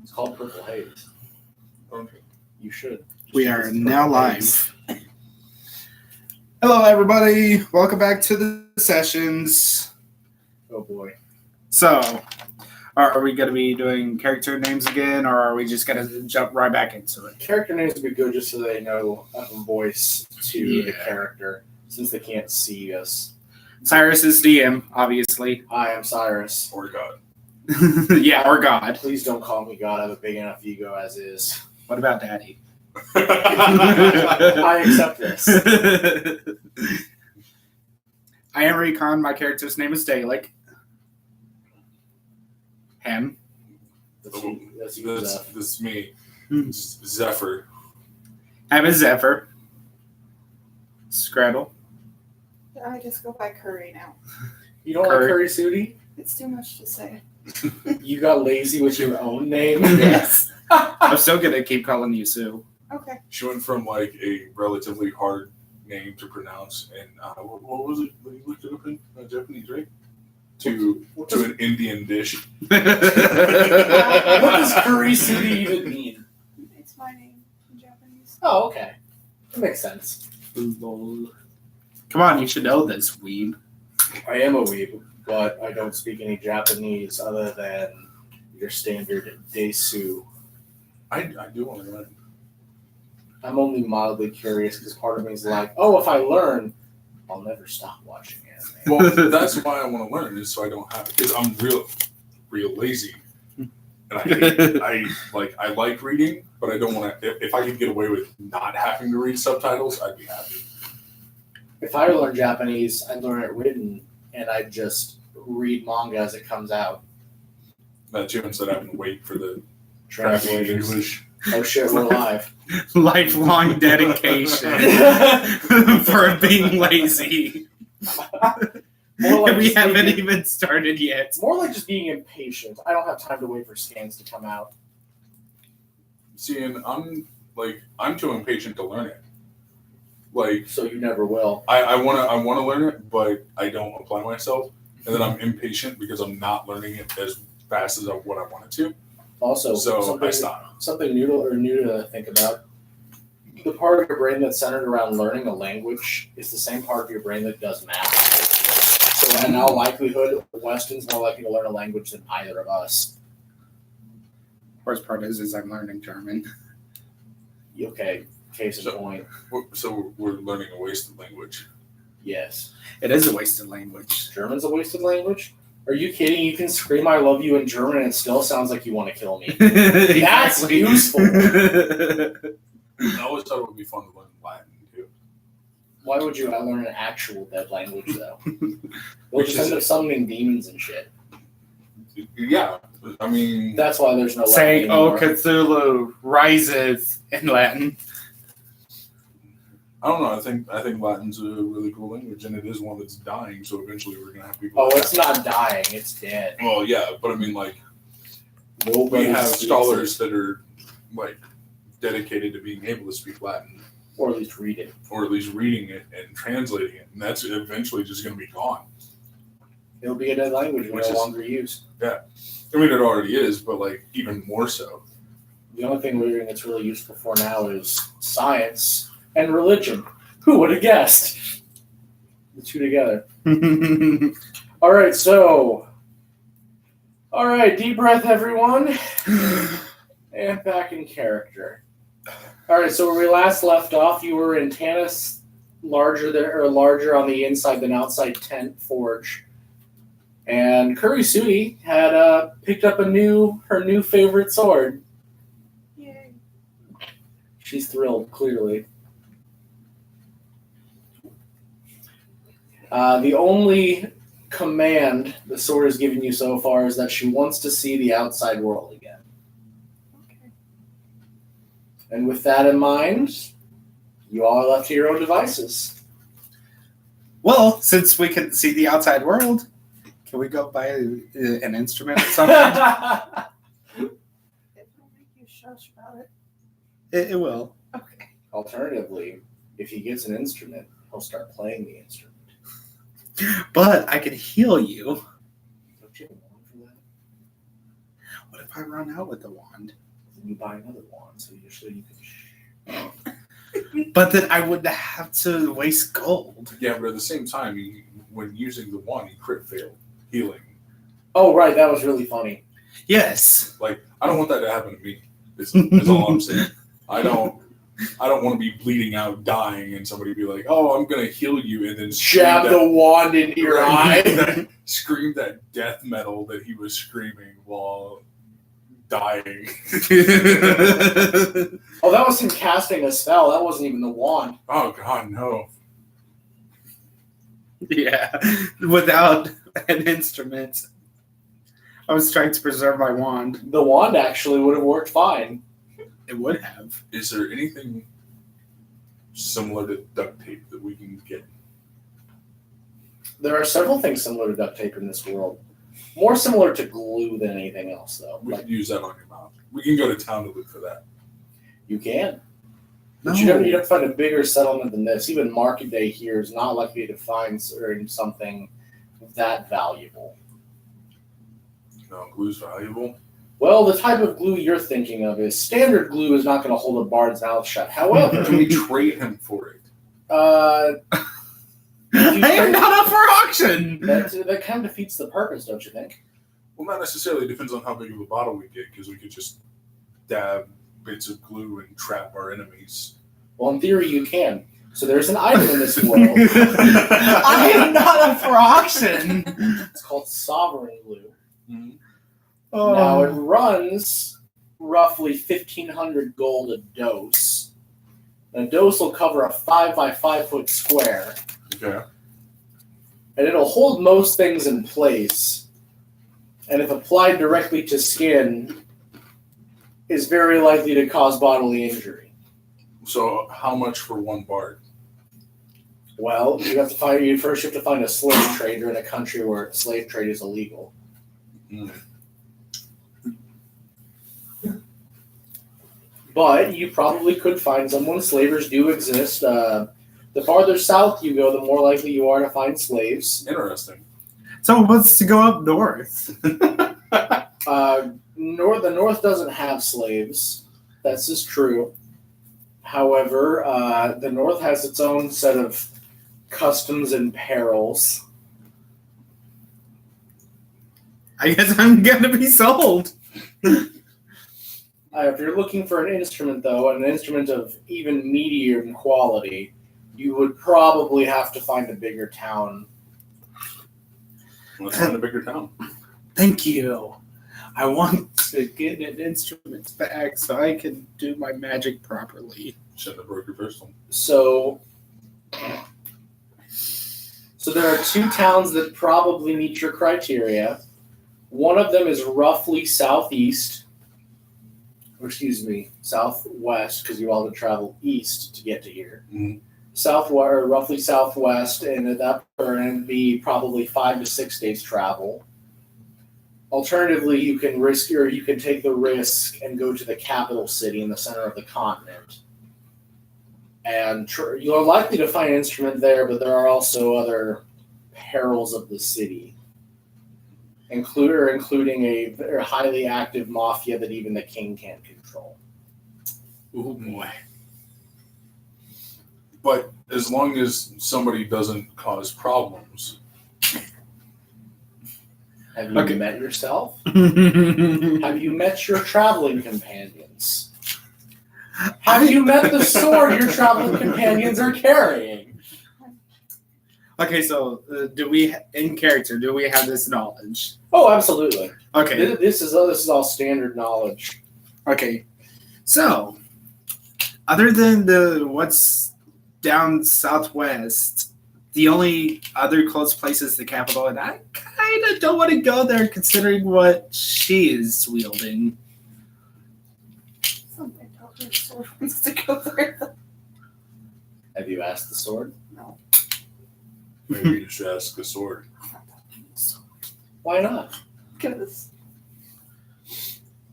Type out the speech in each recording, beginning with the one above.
It's called Purple Haze. Okay. You should. We are now live. Hello, everybody. Welcome back to the sessions. Oh boy. So, are we going to be doing character names again, or are we just going to jump right back into it? Character names would be good just so they know a voice to the character, since they can't see us. Cyrus is DM, obviously. Hi, I'm Cyrus. Or God. Yeah, or God. Please don't call me God. I have a big enough ego as is. What about Daddy? I accept this. I am Recon. My character's name is Daelik. Him. That's me. Zephyr. I'm a Zephyr. Scraddle. I just go by Curry now. You don't like Curry Sooty? It's too much to say. You got lazy with your own name? Yes. I'm still going to keep calling you Sue. Okay. She went from like a relatively hard name to pronounce, and what was it when you looked it up in Japanese, right? To an Indian dish. What does Curry Sooty even mean? It's my name in Japanese. Oh, okay. That makes sense. Come on, you should know this, weeb. I am a weeb, but I don't speak any Japanese other than your standard Desu. I do want to learn. I'm only mildly curious because part of me is like, oh, if I learn, I'll never stop watching anime. Well, that's why I want to learn, is so I don't have, because I'm real lazy, and I like reading, but I don't want to. If I could get away with not having to read subtitles, I'd be happy. If I learn Japanese, I learn it written, and I just read manga as it comes out. That too, instead of having to wait for the Translators. English. Oh shit, we're live. Lifelong dedication for being lazy. Like we haven't even started yet. It's more like just being impatient. I don't have time to wait for scans to come out. See, and I'm too impatient to learn it. Like, so you never will. I wanna learn it, but I don't apply myself, and then I'm impatient because I'm not learning it as fast as what I wanted to. Also, something new to think about. The part of your brain that's centered around learning a language is the same part of your brain that does math. So in all likelihood, Weston's more likely to learn a language than either of us. Worst part is I'm learning German. Okay, case in point. So we're learning a wasted language. Yes. It is a wasted language. German's a wasted language? Are you kidding? You can scream I love you in German and it still sounds like you want to kill me. That's useful. I always thought it would be fun to learn Latin, too. Why would you learn an actual dead language, though? We'll just end up summoning demons and shit. Yeah, I mean... That's why there's no Latin saying, anymore. "Oh, Cthulhu rises" in Latin. I don't know. I think Latin's a really cool language, and it is one that's dying. So eventually, we're gonna have people. Oh, it's not dying; it's dead. Well, yeah, but I mean, like, Nobody we have speaks scholars that are like dedicated to being able to speak Latin, or at least read it, or at least reading it and translating it, and that's eventually just gonna be gone. It'll be a dead language we no longer use. Yeah, I mean, it already is, but like even more so. The only thing we're doing that's really useful for now is science and religion. Who would have guessed? The two together. All right, deep breath, everyone. And back in character. All right, so where we last left off, you were in Tanis, larger on the inside than outside tent forge. And Curry Sooty had picked up her new favorite sword. Yay. She's thrilled, clearly. The only command the sword has given you so far is that she wants to see the outside world again. Okay. And with that in mind, you all are left to your own devices. Well, since we can see the outside world, can we go buy an instrument or something? It will make you shush about it. It will. Okay. Alternatively, if he gets an instrument, he'll start playing the instrument. But I can heal you. Don't you have a wand for that? What if I run out with the wand? You buy another wand, so you can. But then I would have to waste gold. Yeah, but at the same time, when using the wand, you crit fail healing. Oh, right, that was really funny. Yes. Like, I don't want that to happen to me. Is all I'm saying. I don't want to be bleeding out, dying, and somebody be like, "Oh, I'm gonna heal you," and then Jab the wand into your eye. Scream that death metal that he was screaming while dying. Oh, that was him casting a spell. That wasn't even the wand. Oh God, no! Yeah, without an instrument. I was trying to preserve my wand. The wand actually would have worked fine. It would have. Is there anything similar to duct tape that we can get? There are several things similar to duct tape in this world. More similar to glue than anything else, though. We Like, could use that on your mouth. We can go to town to look for that. you can. No. But you'd have to find a bigger settlement than this. Even Market Day here is not likely to find something that valuable. No, glue's valuable. Well, the type of glue you're thinking of is standard glue is not going to hold a bard's mouth shut. However, Can we trade him for it? I am not up for auction. that kind of defeats the purpose, don't you think? Well, not necessarily. It depends on how big of a bottle we get, because we could just dab bits of glue and trap our enemies. Well, in theory, you can. So there's an item in this world. I am not up for auction. It's called sovereign glue. Mm-hmm. Oh. Now it runs roughly 1,500 gold a dose. And a dose will cover a 5 by 5 foot square, Okay. and it'll hold most things in place. And if applied directly to skin, is very likely to cause bodily injury. So, how much for one bard? Well, you have to find a slave trader in a country where slave trade is illegal. Mm. But you probably could find someone. Slavers do exist. The farther south you go, the more likely you are to find slaves. Interesting. Someone wants to go up north. The north doesn't have slaves. This is true. However, the north has its own set of customs and perils. I guess I'm gonna be sold. If you're looking for an instrument, though, an instrument of even medium quality, you would probably have to find a bigger town. Let's find a bigger town. Thank you. I want to get an instrument back so I can do my magic properly. Shouldn't have broke your pistol. So there are two towns that probably meet your criteria. One of them is roughly southwest, because you all have to travel east to get to here. Mm-hmm. Roughly southwest, and at that point, be probably 5 to 6 days travel. Alternatively, you can take the risk and go to the capital city in the center of the continent. And you're likely to find an instrument there, but there are also other perils of the city, including a very highly active mafia that even the king can't control. Oh boy. But as long as somebody doesn't cause problems. Have you met yourself? Okay. Have you met your traveling companions? Have you met the sword your traveling companions are carrying? Okay, so do we have this knowledge? Oh, absolutely. Okay. This is all standard knowledge. Okay. So, other than what's down southwest, the only other close place is the capital, and I kind of don't want to go there considering what she is wielding. Something tells me the sword wants to go there. Have you asked the sword? No. Maybe you should ask a sword. Why not? Because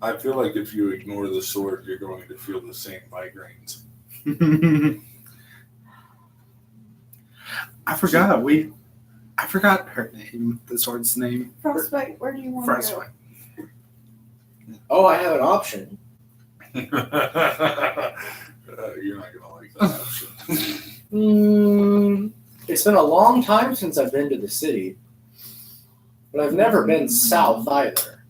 I feel like if you ignore the sword, you're going to feel the same migraines. I forgot her name, the sword's name. Frostbite, where do you want to Frostbite. go? Oh, I have an option. You're not gonna like that option. It's been a long time since I've been to the city, but I've never been south either.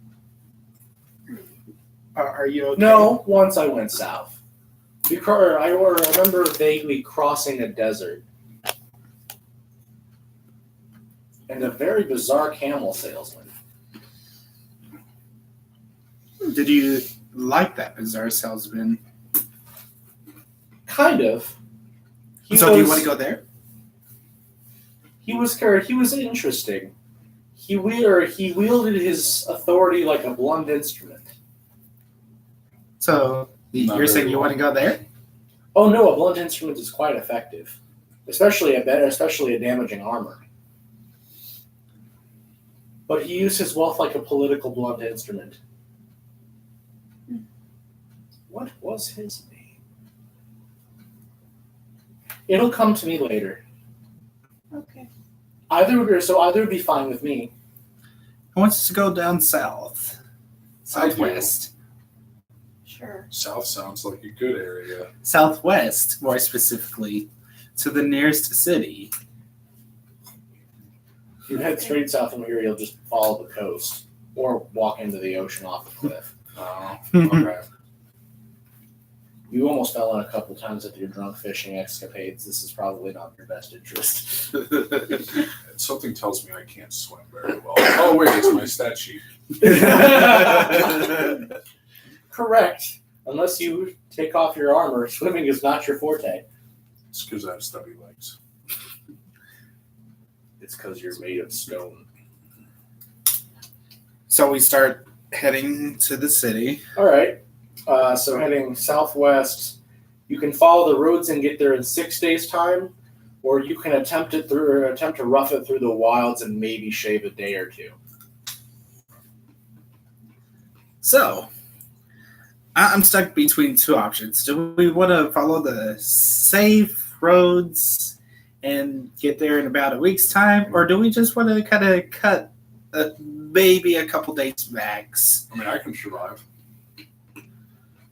Are you okay? No, once I went south. I remember vaguely crossing a desert. And a very bizarre camel salesman. Did you like that bizarre salesman? Kind of. Do you want to go there? He was interesting. He wielded his authority like a blunt instrument. So Not you're saying very you well. want to go there? Oh no, a blunt instrument is quite effective, especially a damaging armor. But he used his wealth like a political blunt instrument. What was his name? It'll come to me later. Okay. Either would be fine with me. I want us to go down south. Southwest. Sure. South sounds like a good area. Southwest, more specifically, to the nearest city. If you head straight south from here, you'll just follow the coast or walk into the ocean off the cliff. Oh, okay. You almost fell in a couple times with your drunk fishing escapades. This is probably not your best interest. Something tells me I can't swim very well. Oh wait, it's my stat sheet. Correct. Unless you take off your armor, swimming is not your forte. It's because I have stubby legs. It's because you're made of stone. So we start heading to the city. All right. So heading southwest, you can follow the roads and get there in 6 days' time, or you can attempt to rough it through the wilds and maybe shave a day or two. So I'm stuck between two options. Do we want to follow the safe roads and get there in about a week's time, or do we just want to kind of cut maybe a couple days max? I mean, I can survive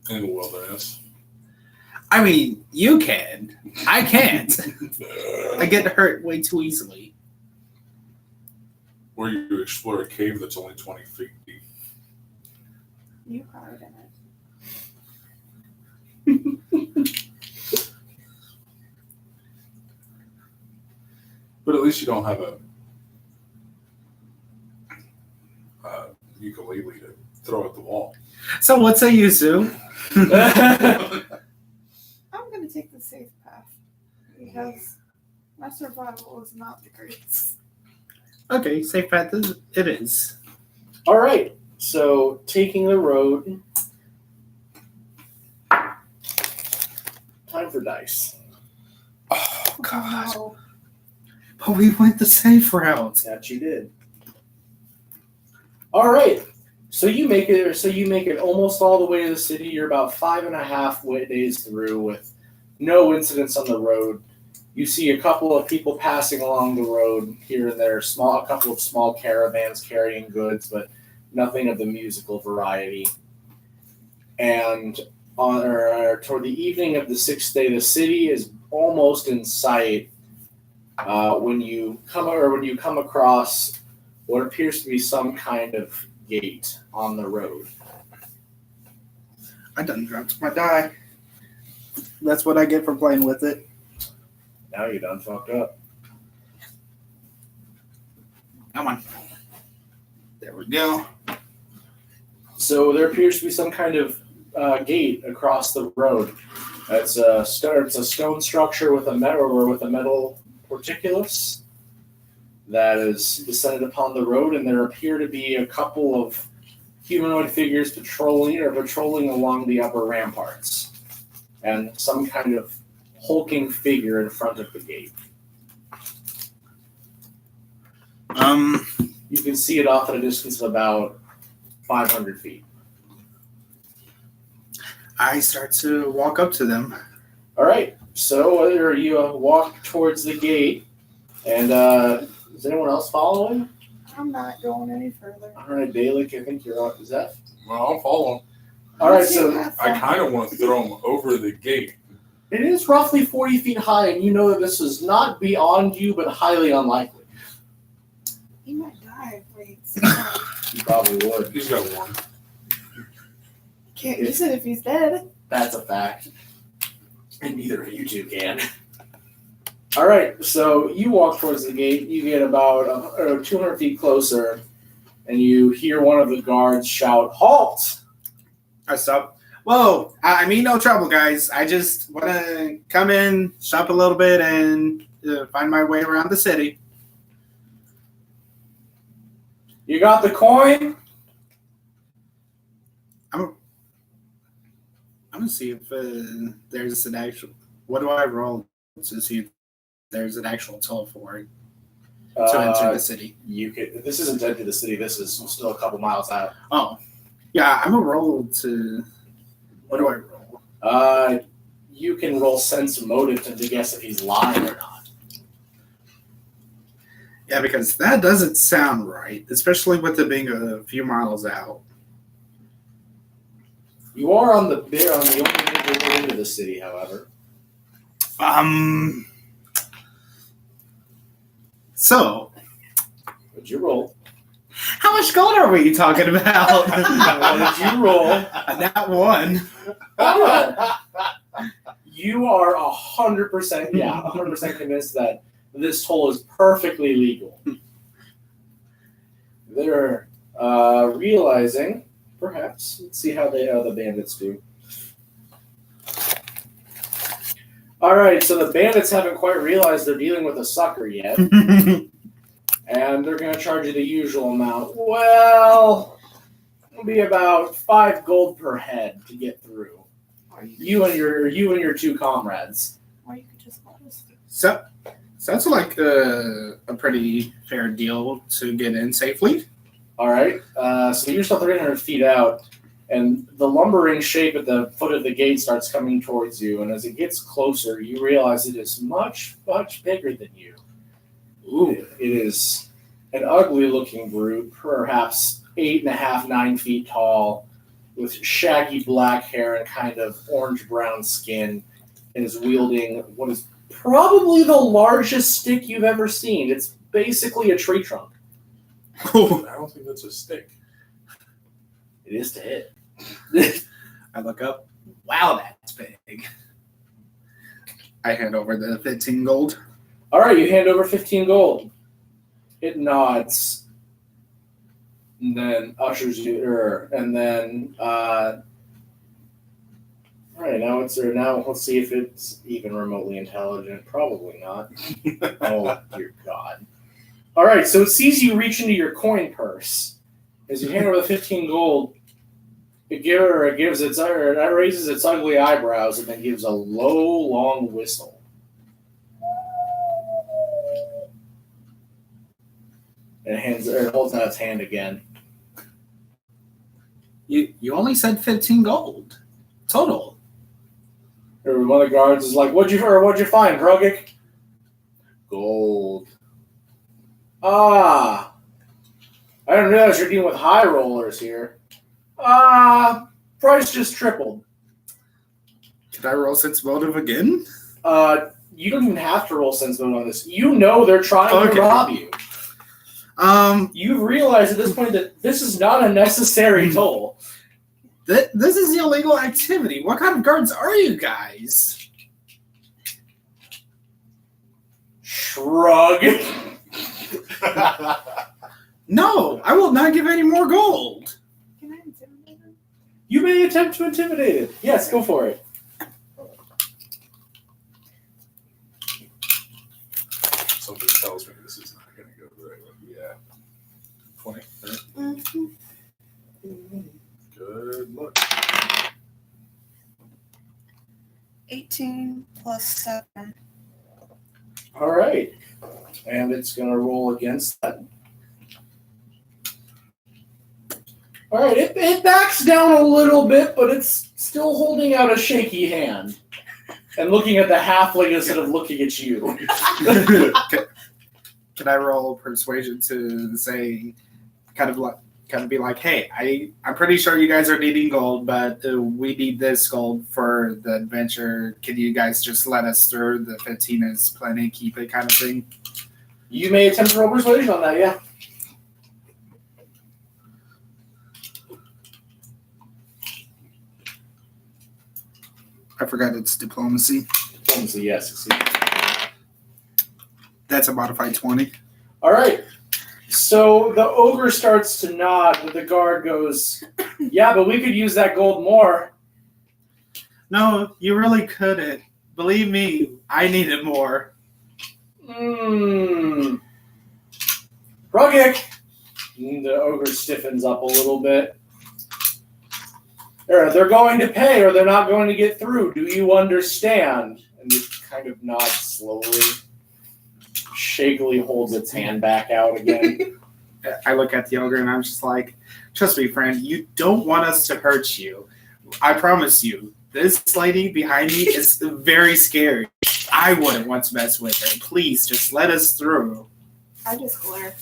in the wilderness. I mean, you can. I can't. I get hurt way too easily. Or you explore a cave that's only 20 feet deep. You hide in it. But at least you don't have a ukulele to throw at the wall. So what say you, Sue? I'm going to take the safe path because my survival is not the greatest. Okay, safe path it is. All right. So taking the road. Time for dice. Oh God! No. But we went the safe route. That you did. All right. So you make it almost all the way to the city. You're about 5.5 days through with no incidents on the road. You see a couple of people passing along the road here and there, a couple of small caravans carrying goods, but nothing of the musical variety. And toward the evening of the 6th day, the city is almost in sight when you come across what appears to be some kind of gate on the road. I done dropped my die. That's what I get for playing with it. Now you done fucked up. Come on. There we go. So there appears to be some kind of gate across the road. It's a stone structure with a metal portcullis that is descended upon the road, and there appear to be a couple of humanoid figures patrolling along the upper ramparts, and some kind of hulking figure in front of the gate. You can see it off at a distance of about 500 feet. I start to walk up to them. All right. So you walk towards the gate, and is anyone else following? I'm not going any further. All right, Daelik, I think you're on. Is that Well, I'll follow him. All right, so I kind of want to throw him over the gate. it is roughly 40 feet high, and you know that this is not beyond you, but highly unlikely. He might die if we You probably would. He's got one. can't use it if he's dead. That's a fact. And neither of you two can. All right, so you walk towards the gate. You get about 200 feet closer, and you hear one of the guards shout, "Halt!" I stop. Whoa, I mean no trouble, guys. I just want to come in, shop a little bit, and find my way around the city. You got the coin? I'm gonna see if there's an actual. What do I roll to see if there's an actual toll for it to enter the city? You could. This isn't to enter the city. This is still a couple miles out. Oh, yeah. I'm gonna roll to. What do I roll? You can roll sense motive to guess if he's lying or not. Yeah, because that doesn't sound right, especially with it being a few miles out. You are on the only way into the city, however. So, What'd you roll? how much gold are we talking about? What did you roll? That one. You are 100%, 100% convinced that this toll is perfectly legal. They're realizing, perhaps, let's see how the bandits do. All right, so the bandits haven't quite realized they're dealing with a sucker yet, and they're going to charge you the usual amount. Well, it'll be about 5 gold per head to get through. You and your 2 comrades. Or you could just let us through. So, sounds like a pretty fair deal to get in safely. All right. So you're still 300 feet out, and the lumbering shape at the foot of the gate starts coming towards you. And as it gets closer, you realize it is much, much bigger than you. Ooh. It is an ugly-looking brute, perhaps 8.5, 9 feet tall, with shaggy black hair and kind of orange-brown skin, and is wielding what is probably the largest stick you've ever seen. It's basically a tree trunk. I don't think that's a stick. It is to hit. I look up. Wow, that's big. I hand over the 15 gold. All right, you hand over 15 gold. It nods, and then ushers you, and then, all right, now let's see if it's even remotely intelligent. Probably not. Oh, dear God. All right, so it sees you reach into your coin purse. As you hand over the 15 gold, it raises its ugly eyebrows and then gives a low, long whistle. And it holds out its hand again. You only said 15 gold total. Or one of the guards is like, "What'd you find, Gruggick?" "Gold." "Ah, I didn't realize you're dealing with high rollers here." Price just tripled." Can I roll sense motive again? You don't even have to roll sense motive on this. You know they're trying to rob you. You've realized at this point that this is not a necessary toll. This is illegal activity. What kind of guards are you guys? Shrug. No, I will not give any more gold. Can I intimidate him? You may attempt to intimidate it. Yes, go for it. Something tells me this is not going to go right. Yeah. 20. Right? Mm-hmm. Good luck. 18 plus 7. All right. And it's going to roll against that. All right. It backs down a little bit, but it's still holding out a shaky hand and looking at the halfling instead of looking at you. Can I roll persuasion to say, kind kind of be like, hey, I'm pretty sure you guys are needing gold, but we need this gold for the adventure. Can you guys just let us through? The 15 is plenty, keep it kind of thing. You may attempt to roll persuasion on that, yeah. I forgot it's diplomacy. Diplomacy, yes. Succeed. That's a modified 20. All right. So the ogre starts to nod, but the guard goes, yeah, but we could use that gold more. No, you really couldn't. Believe me, I needed more. Rugic. The ogre stiffens up a little bit. They're going to pay or they're not going to get through. Do you understand? And it kind of nods slowly. Shakily holds its hand back out again. I look at the ogre and I'm just like, trust me, friend, you don't want us to hurt you. I promise you, this lady behind me is very scary. I wouldn't want to mess with her. Please, just let us through. I just glare.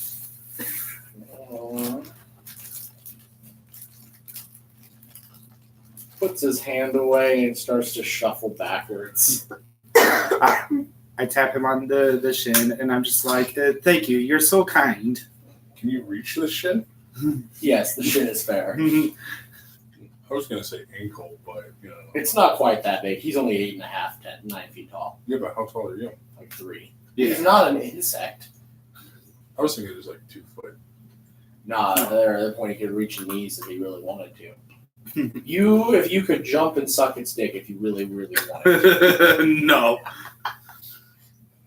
Puts his hand away and starts to shuffle backwards. I tap him on the shin and I'm just like, thank you, you're so kind. Can you reach the shin? Yes, the shin is fair. I was going to say ankle, but, you know. It's not quite that big. He's only 8.5, 9 feet tall. Yeah, but how tall are you? Like 3. Yeah. He's not an insect. I was thinking it was like 2 foot. Nah, there at the point he could reach your knees if he really wanted to. If you could jump and suck its dick if you really, really wanted to. No.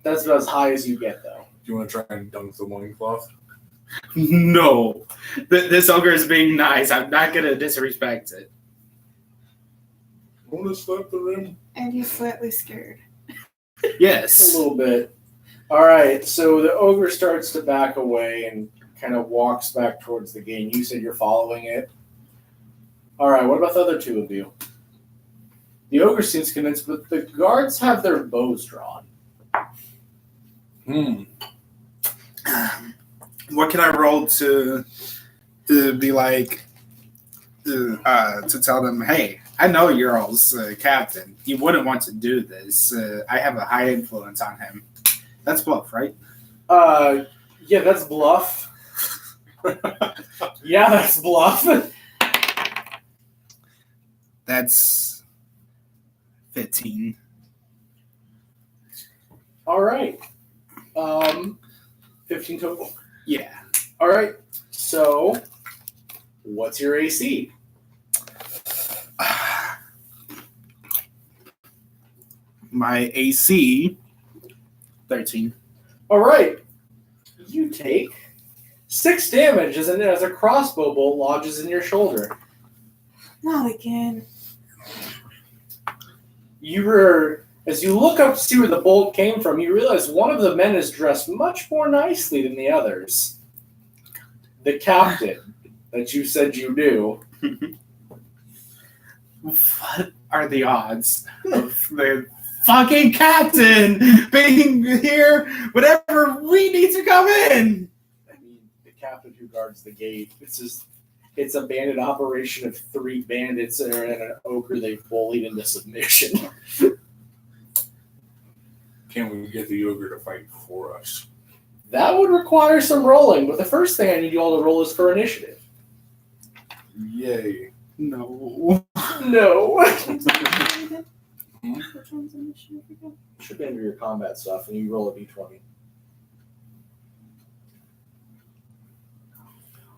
That's about as high as you get, though. Do you want to try and dunk the loincloth? No. This ogre is being nice. I'm not going to disrespect it. Want to slap the rim? And he's slightly scared. Yes. A little bit. All right, so the ogre starts to back away and kind of walks back towards the gate. You said you're following it. All right, what about the other two of you? The ogre seems convinced, but the guards have their bows drawn. What can I roll to be like, to tell them, hey, I know you're all's captain. You wouldn't want to do this. I have a high influence on him. That's bluff, right? Yeah, that's bluff. Yeah, that's bluff. That's 15. All right. 15 total. Yeah. All right. So, what's your AC? My AC, 13. All right. You take 6 damage as a crossbow bolt lodges in your shoulder. Not again. As you look up to see where the bolt came from, you realize one of the men is dressed much more nicely than the others. The captain that you said you knew. What are the odds of the fucking captain being here whenever we need to come in? I mean, the captain who guards the gate. It's a bandit operation of 3 bandits and an ogre they've bullied into submission. Can we get the ogre to fight for us? That would require some rolling, but the first thing I need you all to roll is for initiative. Yay. No. No. Which one's initiative again? Should be under your combat stuff, and you roll a d20.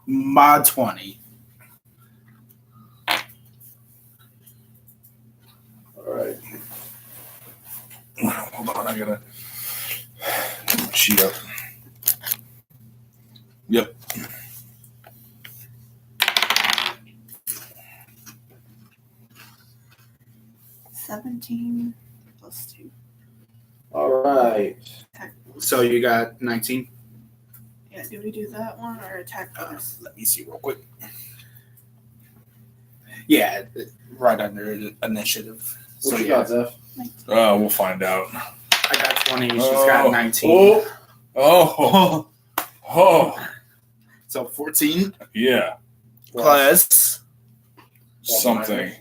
Mod 20. All right. Hold on, I gotta cheat up. Yep. $17 plus 2. All right. So you got 19? Yeah, do we do that one or attack bonus? Let me see real quick. Yeah, right under the initiative. What So you yeah, got, Zeph? We'll find out. I got 20. She's got 19. Oh. Oh. So 14. Yeah. plus. something.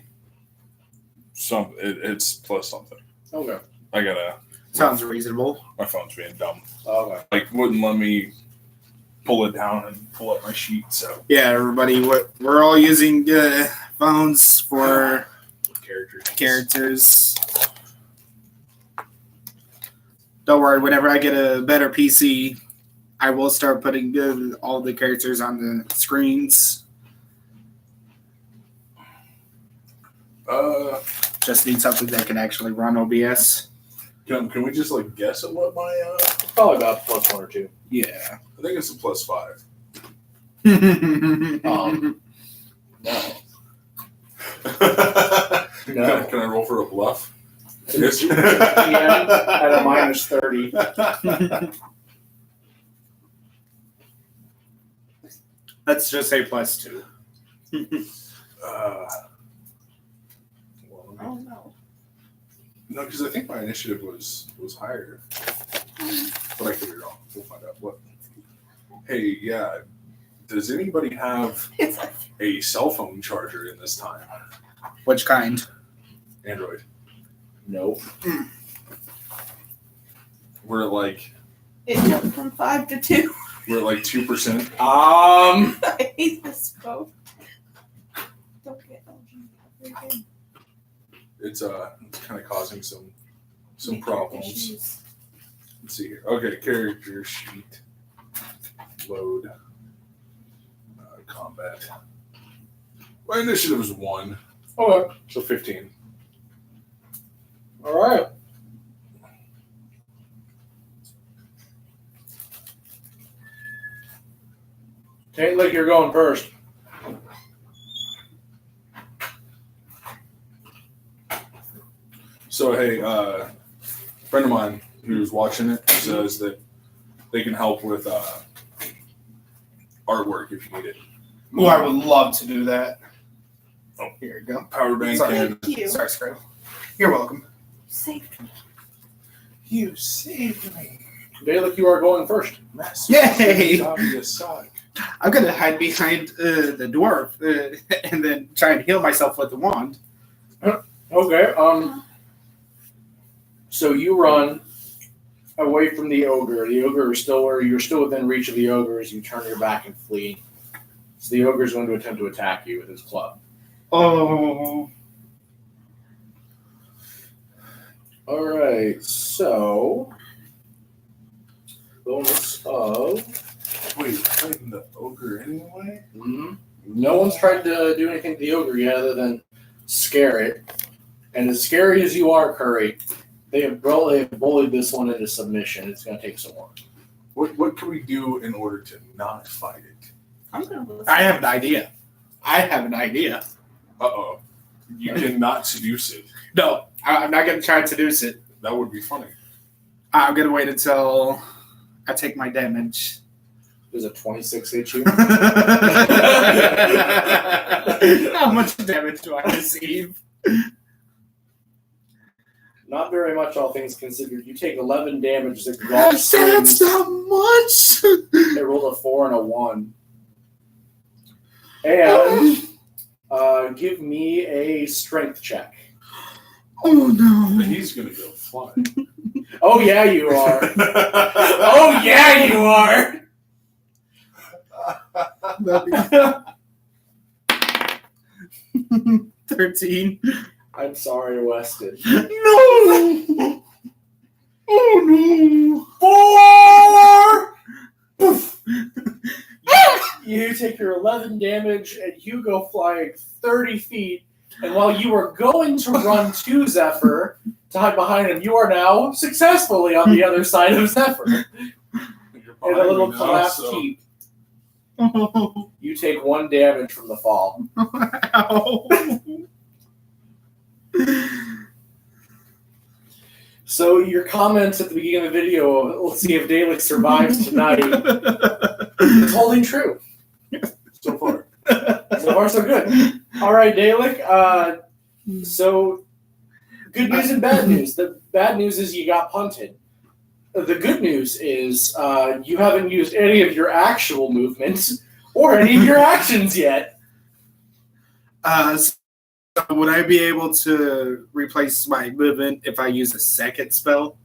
It's plus something. Okay. I gotta. Sounds reasonable. My phone's being dumb. Okay. Like wouldn't let me pull it down and pull up my sheet. So Yeah, everybody, we're all using phones for characters. Don't worry, whenever I get a better PC, I will start putting all the characters on the screens. Just need something that can actually run OBS. Can we just like guess at what my Probably about plus 1 or 2. Yeah. I think it's a +5. No. Can I roll for a bluff? Yes. At a minus 30. Let's just say +2. Oh no. No, because I think my initiative was higher, but I could be wrong. We'll find out. What? Hey, yeah. Does anybody have It's like a cell phone charger in this time? Which kind? Android. Nope. We're at like it jumped from 5 to 2. 2%. I hate this phone. Don't get LG. It's kind of causing some problems. Issues. Let's see here. Okay, character sheet. Load. Combat. My initiative is 1. Okay. So 15. All right. Daelik, you're going first. So hey, a friend of mine who's watching it says that they can help with artwork if you need it. Oh, I would love to do that. Oh, here you go. Power bank Sorry. and Thank you. Sorry, Scrub. You're welcome. Saved me. you saved me. Daelik, you are going first. Yay! Suck. I'm gonna hide behind the dwarf and then try and heal myself with the wand. Okay. So you run away from the ogre. The ogre is still where you're still within reach of the ogre as you turn your back and flee. So the ogre is going to attempt to attack you with his club. Oh. All right. So bonus of. Wait, fighting the ogre anyway? No one's tried to do anything to the ogre yet other than scare it. And as scary as you are, Curry, they have bullied this one into submission. It's going to take some work. What can we do in order to not fight it? I'm gonna listen. I have an idea. Uh-oh. You cannot seduce it. No, I'm not gonna try to seduce it. That would be funny. I'm gonna wait until I take my damage. Does a 26 hit you? How much damage do I receive? Not very much, all things considered. You take 11 damage. The golf That's swings. not much. They rolled a 4 and a 1. And give me a strength check. Oh no. He's going to go fly. Oh, yeah, you are. Oh, yeah, you are. 13. I'm sorry, Weston. No. Oh no. 4! Poof. You take your 11 damage and you go flying 30 feet. And while you were going to run to Zephyr to hide behind him, you are now successfully on the other side of Zephyr. In a little collapsed heap. Oh. You take 1 damage from the fall. Ow. So your comments at the beginning of the video, let's see if Daelik survives tonight, is holding true. So far. So far, so good. All right, Daelik. So good news and bad news. The bad news is you got punted. The good news is you haven't used any of your actual movements or any of your actions yet. So would I be able to replace my movement if I use a second spell?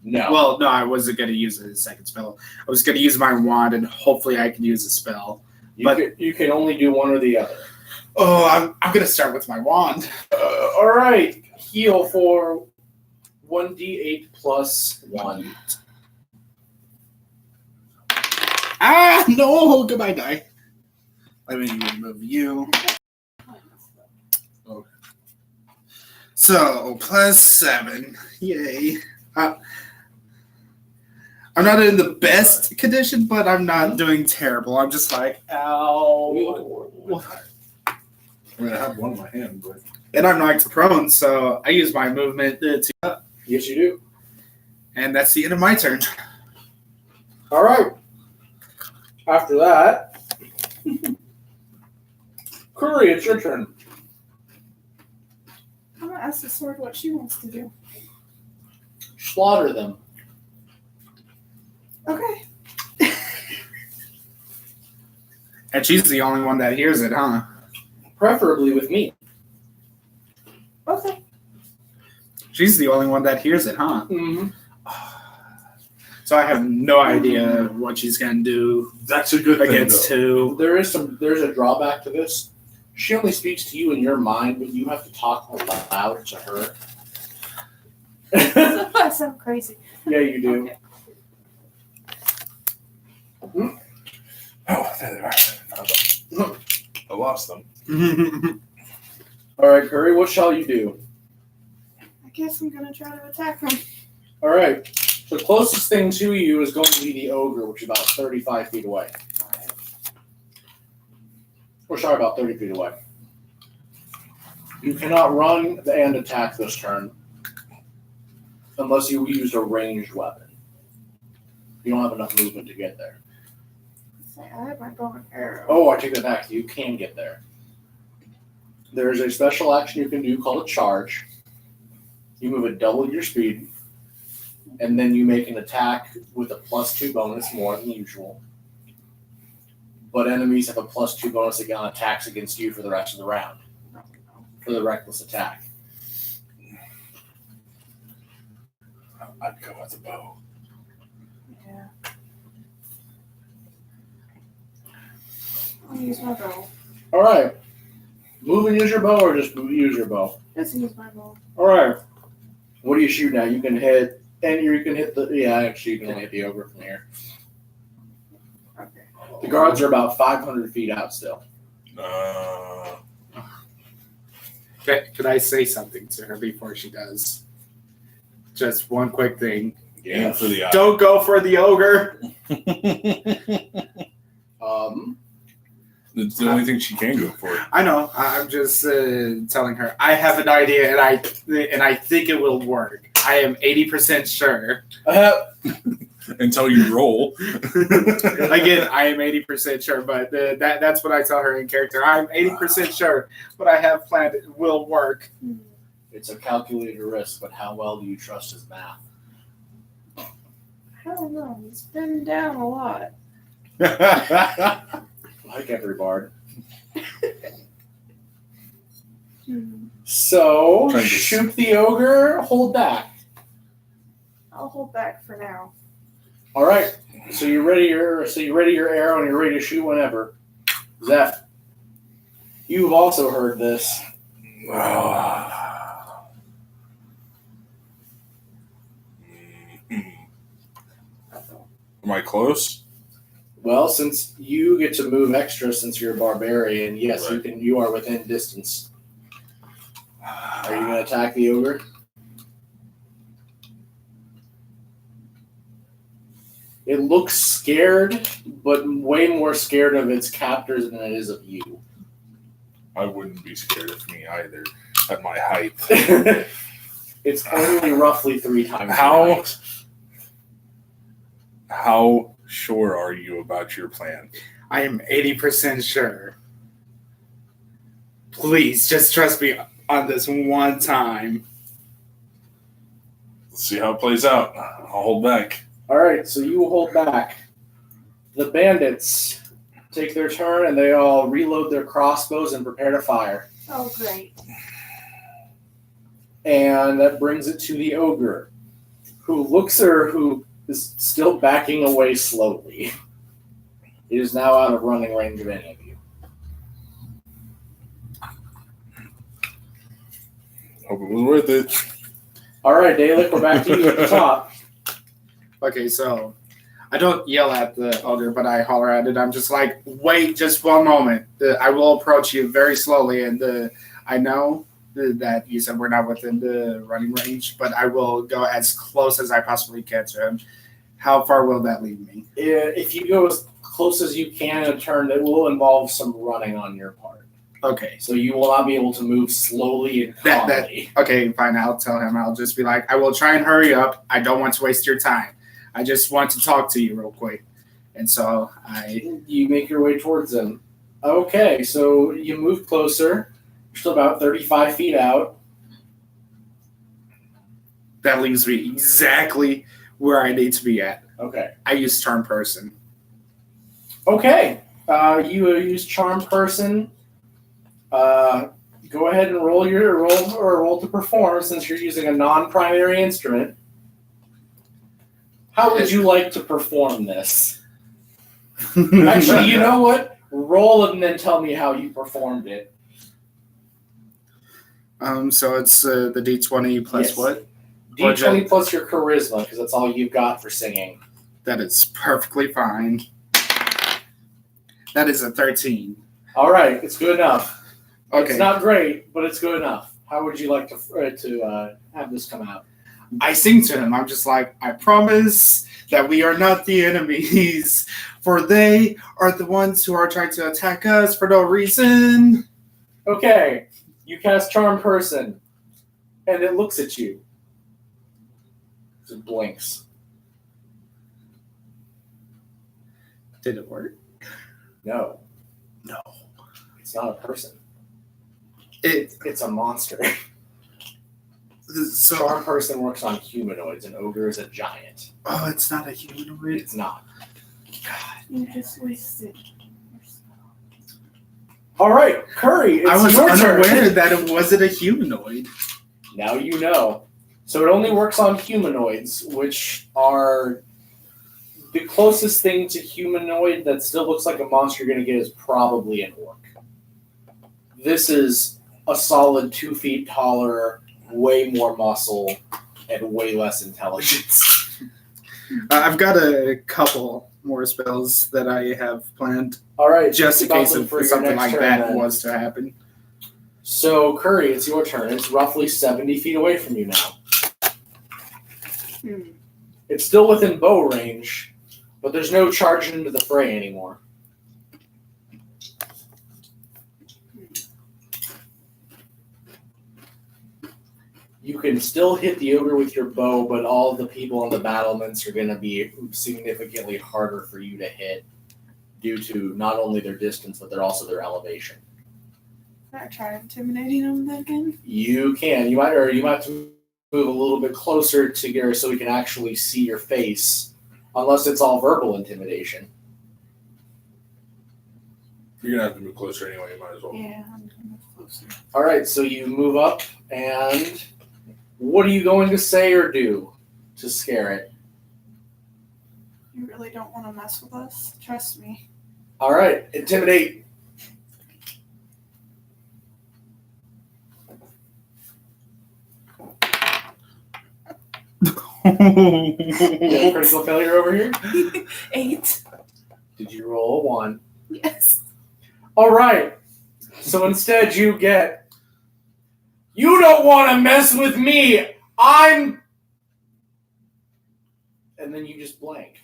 No. Well, no, I wasn't going to use a second spell. I was going to use my wand, and hopefully I can use a spell. You can only do one or the other. Oh, I'm going to start with my wand. All right. Heal for 1d8 plus 1. Ah, no! Goodbye, die. Let me remove you. Okay. So, +7. Yay. I'm not in the best condition, but I'm not doing terrible. I'm just like, ow. I mean, I have one in my hand, but And I'm knocked prone, so I use my movement to up. Yes, you do. And that's the end of my turn. All right. After that, Curry, it's your turn. I'm gonna ask the sword what she wants to do. Slaughter them. Okay. And she's the only one that hears it, huh? Preferably with me. Okay. She's the only one that hears it, huh? Mm-hmm. So I have no idea what she's going to do that's a good thing. against Though. two. There's a drawback to this. She only speaks to you in your mind, but you have to talk loud to her. I sound crazy. Yeah, you do. Okay. Oh, there they are. I lost them. All right, Curry, what shall you do? I guess I'm gonna try to attack him. All right. The closest thing to you is going to be the ogre, which is about 35 feet away. Or sorry, about 30 feet away. You cannot run and attack this turn unless you used a ranged weapon. You don't have enough movement to get there. Say, I have my bow and arrow. Oh, I take that back. You can get there. There's a special action you can do called a charge. You move at double your speed, and then you make an attack with a +2 bonus more than usual. But enemies have a +2 bonus on attacks against you for the rest of the round. For the reckless attack. I'd go with the bow. Yeah. I'll use my bow. All right. Move and use your bow, or just use your bow. Just use my bow. All right. What do you shoot now? You can hit, and you can hit the. Yeah, actually, you can only hit the ogre from here. Okay. The guards are about 500 feet out still. Could I say something to her before she does? Just one quick thing. Aim for the eye. Don't go for the ogre. It's the only thing she can go for. I know. I'm just telling her. I have an idea, and I think it will work. I am 80% sure. Until you roll. Again, I am 80% sure, but that's what I tell her in character. I'm 80% sure what I have planned will work. It's a calculated risk, but how well do you trust his math? I don't know. He's been down a lot. Like every bard. Hmm. So, Trying to- shoot the ogre, hold back. I'll hold back for now. All right. So you ready your arrow and you're ready to shoot whenever. Zeph, you've also heard this. Am I close? Well, since you get to move extra since you're a barbarian, yes, Right. you are within distance. Are you going to attack the ogre? It looks scared, but way more scared of its captors than it is of you. I wouldn't be scared of me either at my height. It's only roughly 3 times. How- your height. How sure are you about your plan? I am 80% sure. Please, just trust me on this one time. Let's see how it plays out. I'll hold back. All right, so you hold back. The bandits take their turn and they all reload their crossbows and prepare to fire. Oh, great. And that brings it to the ogre, who is still backing away slowly. He is now out of running range of any of you. Hope it was worth it. All right, Daelik, we're back to you at the top. Okay, so I don't yell at the ogre, but I holler at it. I'm just like, wait just one moment. I will approach you very slowly, and I know that you said we're not within the running range, but I will go as close as I possibly can to him. How far will that lead me? If you go as close as you can in a turn, it will involve some running on your part. Okay. So you will not be able to move slowly and calmly. Okay, fine. I'll tell him. I'll just be like, I will try and hurry up. I don't want to waste your time. I just want to talk to you real quick. And so You make your way towards him. Okay, so you move closer. You're still about 35 feet out. that leaves me exactly where I need to be at. Okay. I use Charm Person. Okay. You use Charm Person. Go ahead and roll to perform since you're using a non-primary instrument. How would you like to perform this? Actually, you know what? Roll it and then tell me how you performed it. So it's the D20 plus Yes. what? D20 plus your charisma, because that's all you've got for singing. That is perfectly fine. That is a 13. All right, it's good enough. Okay. It's not great, but it's good enough. How would you like to have this come out? I sing to him. I'm just like, I promise that we are not the enemies, for they are the ones who are trying to attack us for no reason. Okay, you cast Charm Person, and it looks at you. It blinks. Did it work? No. No. It's not a person. It's a monster. so. Charm Person works on humanoids, and Ogre is a giant. Oh, it's not a humanoid. It's not. You just wasted. All right, Curry, it's I was your unaware turn. that it wasn't a humanoid. Now you know. So it only works on humanoids, which are the closest thing to humanoid that still looks like a monster you're going to get is probably an orc. This is a solid 2 feet taller, way more muscle, and way less intelligence. I've got a couple more spells that I have planned, All right, just in think about case them if for your something next like turn, that then. was to happen. So, Curry, it's your turn. It's roughly 70 feet away from you now. It's still within bow range, but there's no charging into the fray anymore. You can still hit the ogre with your bow, but all of the people on the battlements are going to be significantly harder for you to hit due to not only their distance, but also their elevation. Can I try intimidating him then again? You can. You might have to move a little bit closer to Gary so we can actually see your face, unless it's all verbal intimidation. You're gonna have to move closer anyway. You might as well. Yeah, I'm gonna move closer. All right, so you move up, and what are you going to say or do to scare it? You really don't want to mess with us? Trust me. All right, intimidate. You have critical failure over here? 8. Did you roll a 1? Yes. All right, so instead you get, you don't want to mess with me. And then you just blank.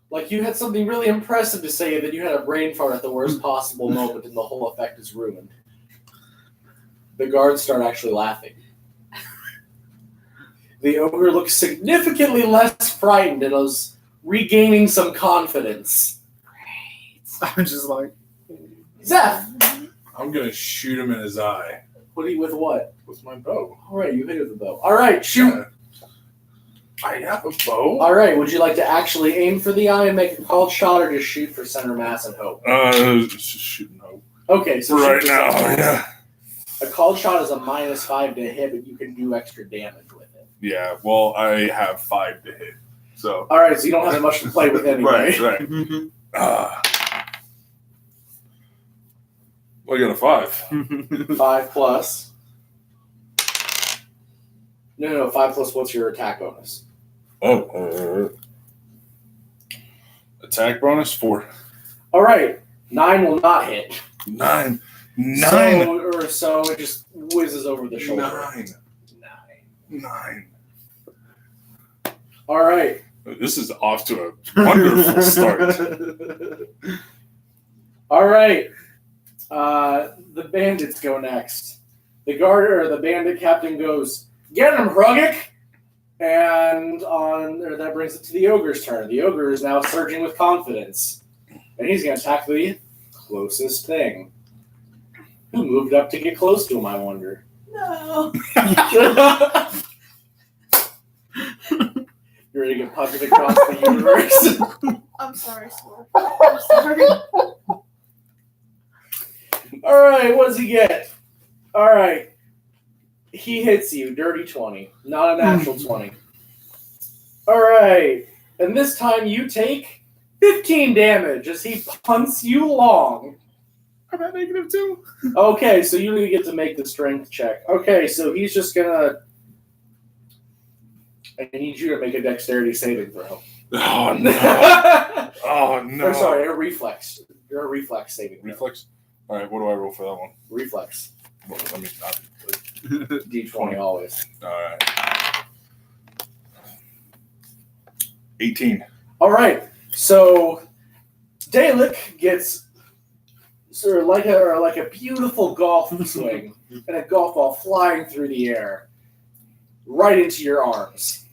Like you had something really impressive to say, and then you had a brain fart at the worst possible moment, and the whole effect is ruined. The guards start actually laughing. The ogre looks significantly less frightened and is regaining some confidence. I'm just like, Zeph, I'm gonna shoot him in his eye with what? with my bow. All right, you hit it with a bow. All right, shoot. Yeah. I have a bow. All right, would you like to actually aim for the eye and make a called shot, or just shoot for center mass and hope? Just shooting hope. Okay, so For shoot right for now, center mass. yeah. A called shot is a -5 to hit, but you can do extra damage with it. Yeah, well, I have 5 to hit. So. All right, so you don't have that much to play with anyway. Right. Well, you got a 5. 5 plus. No, 5 plus what's your attack bonus? Attack bonus 4. All right, 9 will not hit. 9. So it just whizzes over the shoulder. 9. All right. This is off to a wonderful start. All right. The bandits go next. The bandit captain goes, "Get him, Hruggick!" And that brings it to the ogre's turn. The ogre is now surging with confidence. And he's going to attack the closest thing. Who moved up to get close to him, I wonder? No. You're ready to get punted across the universe? I'm sorry, Sword. I'm sorry. All right, what does he get? All right. He hits you. Dirty 20. Not a natural 20. All right. And this time you take 15 damage as he punts you long. I'm at -2. Okay, so you get to make the strength check. Okay, so he's just going to... I need you to make a dexterity saving throw. Oh, no. Oh, no. Or sorry, a reflex. You're a reflex saving throw. Reflex? All right, what do I roll for that one? Reflex. Well, let me not. D20 always. All right. 18. All right, so Daelik gets sort of like a beautiful golf swing and a golf ball flying through the air right into your arms.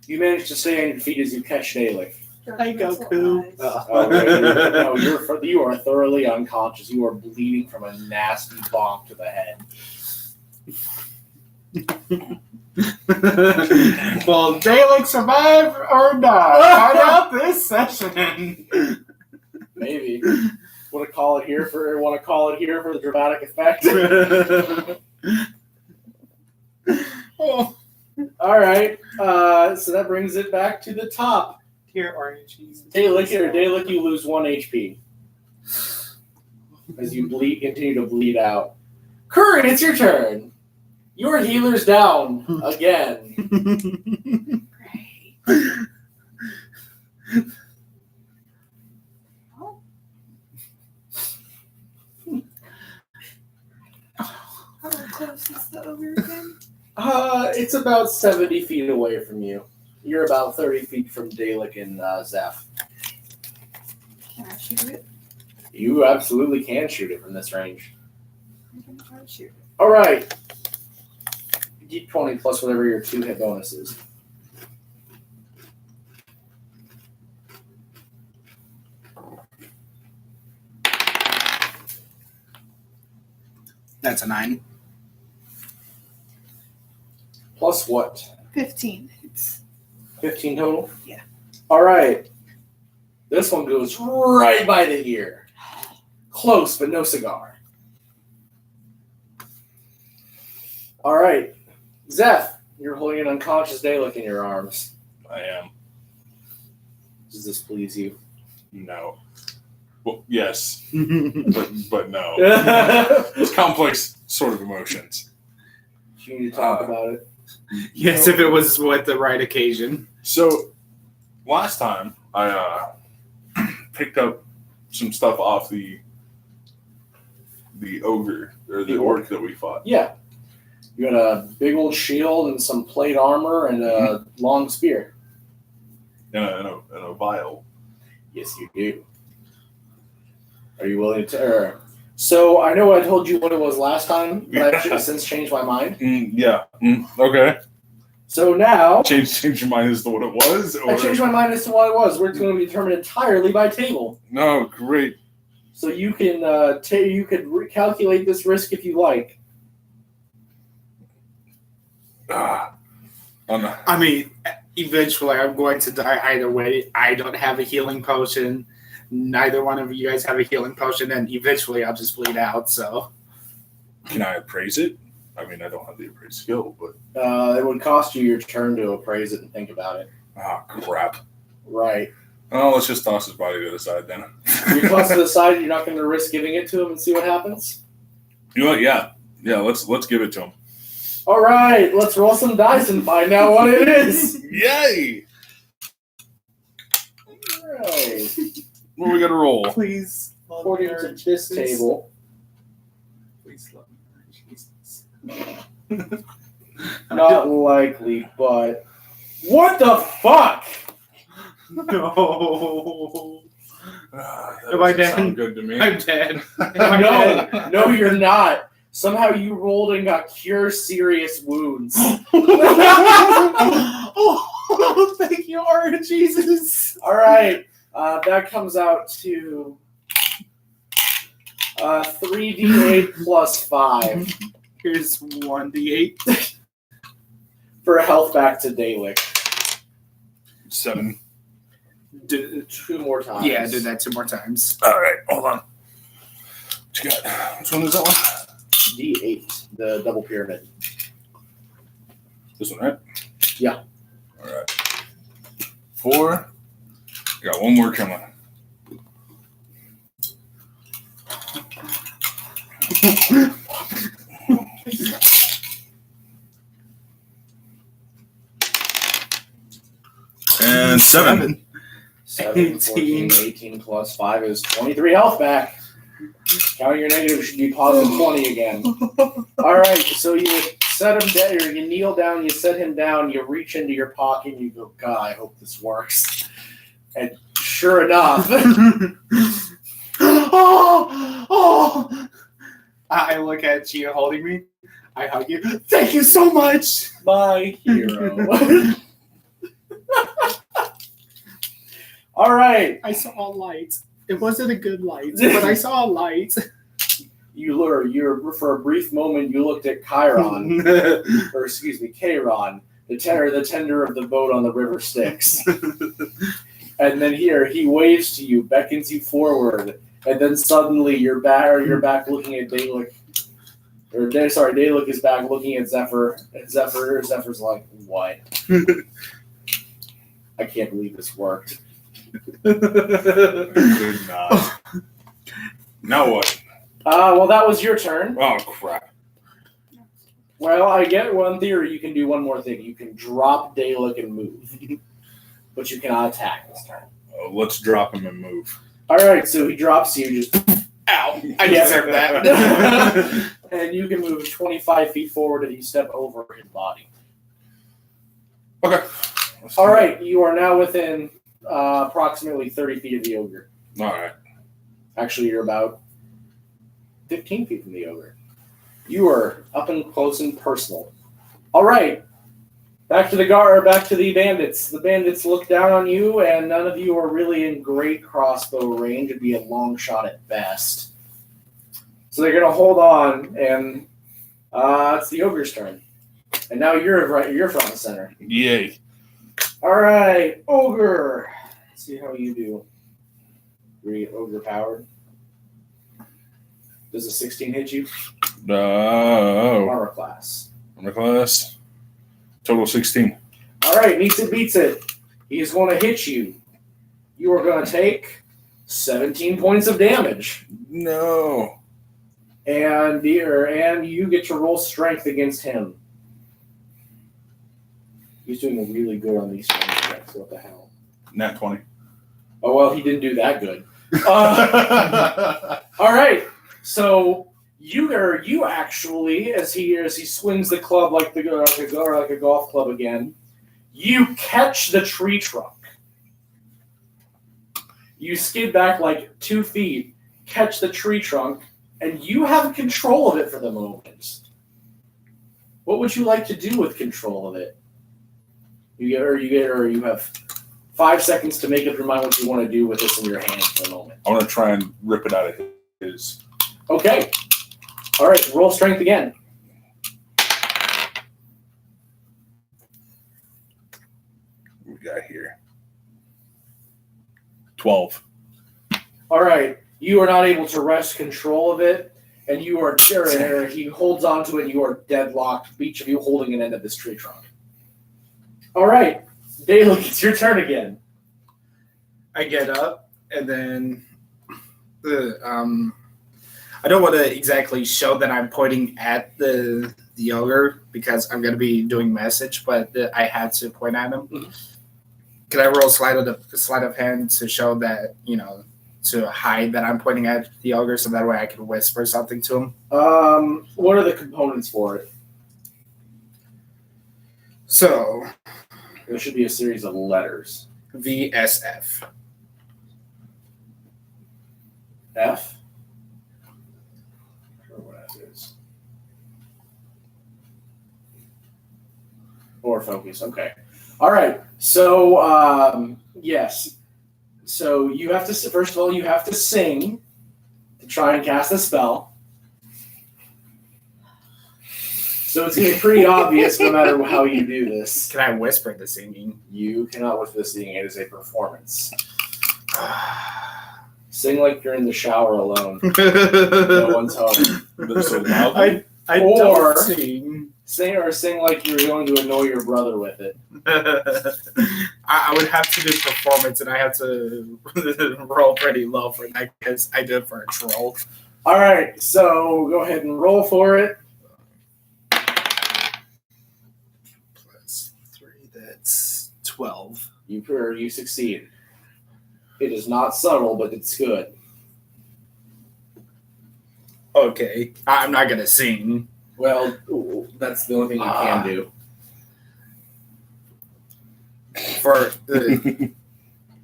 You manage to stay on your feet as you catch Daelik. Hi, Goku. No, you are thoroughly unconscious. You are bleeding from a nasty bonk to the head. Will Daelik survive or not? Find out this session. Maybe. Want to call it here for the dramatic effect? Oh, All right. So that brings it back to the top. here, orange cheese. Daelik, you lose 1 HP as you continue to bleed out. Curran, it's your turn. Your healer's down again. Great. How close is the ogre again? It's about 70 feet away from you. You're about 30 feet from Daelik and Zeph. Can I shoot it? You absolutely can shoot it from this range. I can try to shoot it. All right. D20 plus whatever your 2 hit bonus is. That's a 9. Plus what? 15. It's 15 total? Yeah. All right. This one goes right by the ear. Close, but no cigar. All right. Zeph, you're holding an unconscious Daelik in your arms. I am. Does this please you? No. Well, yes, but no. You It's complex sort of emotions. need to talk about it. Yes, if it was with the right occasion. So, last time I picked up some stuff off the ogre or the orc that we fought. Yeah. You got a big old shield and some plate armor and a long spear. And a vial. Yes, you do. Are you willing to? So I know I told you what it was last time, but I've since changed my mind. Yeah. Okay. So now Change your mind as to what it was. Or... I changed my mind as to what it was. We're going to be determined entirely by table. No, great. So you can you could recalculate this risk if you like. Oh, no. I mean, eventually I'm going to die either way. I don't have a healing potion. neither one of you guys have a healing potion, and eventually I'll just bleed out. So Can I appraise it? I mean, I don't have the appraise skill, but It would cost you your turn to appraise it and think about it. crap. Right. Oh, let's just toss his body to the side then. You toss it aside. You're not going to risk giving it to him and see what happens. You know what? Yeah. Let's give it to him. All right. Let's roll some dice and find out what it is. Yay! All right. What are we gonna roll? please, According to this table, please let me. Jesus. not likely, but what the fuck? No. That Am I doesn't dead? sound good to me. I'm dead. Am I dead? No, you're not. Somehow you rolled and got cure serious wounds. Oh, thank you, Art. Jesus. All right, that comes out to 3d8 plus 5 Here's 1d8. for health back to Daelik. 7. 2 more times. Yeah, I did that 2 more times. All right, hold on. What you got? Which one is that one? D8, the double pyramid. This one, right? Yeah. All right. 4. I got one more coming. And 7. 7, 14, 18 plus 5 is 23 health back. Counting your negative should be positive 20 again. All right, so you set him down, or you kneel down, you set him down, you reach into your pocket, and you go, God, I hope this works. And sure enough, Oh! I look at you holding me. I hug you. Thank you so much. my hero. All right, I saw a light. It wasn't a good light, but I saw a light. you for a brief moment, you looked at Chiron, or excuse me, Chiron, the tender of the boat on the river Styx. And then he waves to you, beckons you forward, and then suddenly you're back looking at Daelik. Daelik is back looking at Zephyr, and Zephyr's like, what? I can't believe this worked. Good not. Now what? Well, that was your turn. Oh, crap. Well, I get one theory. You can do one more thing. You can drop Daelik and move, but you cannot attack this turn. Let's drop him and move. All right, so he drops you. Just Ow! I deserve that. and you can move 25 feet forward if you step over his body. Okay. All right, you are now within approximately 30 feet of the ogre. All right. Actually, you're about 15 feet from the ogre. You are up and close and personal. All right, back to the bandits. The bandits look down on you, and none of you are really in great crossbow range. It'd be a long shot at best. So they're going to hold on, and it's the ogre's turn. And now you're front and center. Yay. All right, ogre. Let's see how you do. Ogre powered. Does a 16 hit you? Oh. Armor class. Armor class. Total 16. All right, meets it, beats it. He's going to hit you. You are going to take 17 points of damage, No. and you get to roll strength against him. He's doing really good on these strength checks. What the hell? Nat 20. Oh well, he didn't do that good. All right, so you actually, as he swings the club like a golf club again, you catch the tree trunk. You skid back like 2 feet, catch the tree trunk, and you have control of it for the moment. What would you like to do with control of it? You have 5 seconds to make up your mind what you want to do with this in your hands for a moment. I want to try and rip it out of his. Okay. All right, roll strength again. What we got here? 12. All right, you are not able to wrest control of it, and you are. He holds onto it. And you are deadlocked. Each of you holding an end of this tree trunk. All right, Daelik, it's your turn again. I get up and then I don't want to exactly show that I'm pointing at the ogre because I'm going to be doing message, but I had to point at him. Mm-hmm. Can I roll sleight of hand to show that, to hide that I'm pointing at the ogre so that way I can whisper something to him? What are the components for it? So, There should be a series of letters. VSF. F? I don't know what F is. Or focus, okay. All right, so, yes. So you have to, first of all, you have to sing to try and cast a spell. So it's going to be pretty obvious no matter how you do this. Can I whisper the singing? You cannot whisper the singing. It is a performance. Sing like you're in the shower alone. No one's home. So loudly? I Or- don't sing. Sing like you're going to annoy your brother with it. I would have to do performance, and I have to roll pretty low for that because I did it for a troll. All right, so go ahead and roll for it. Plus 3, that's 12. You succeed. It is not subtle, but it's good. Okay, I'm not gonna sing. Well, that's the only thing you can do. For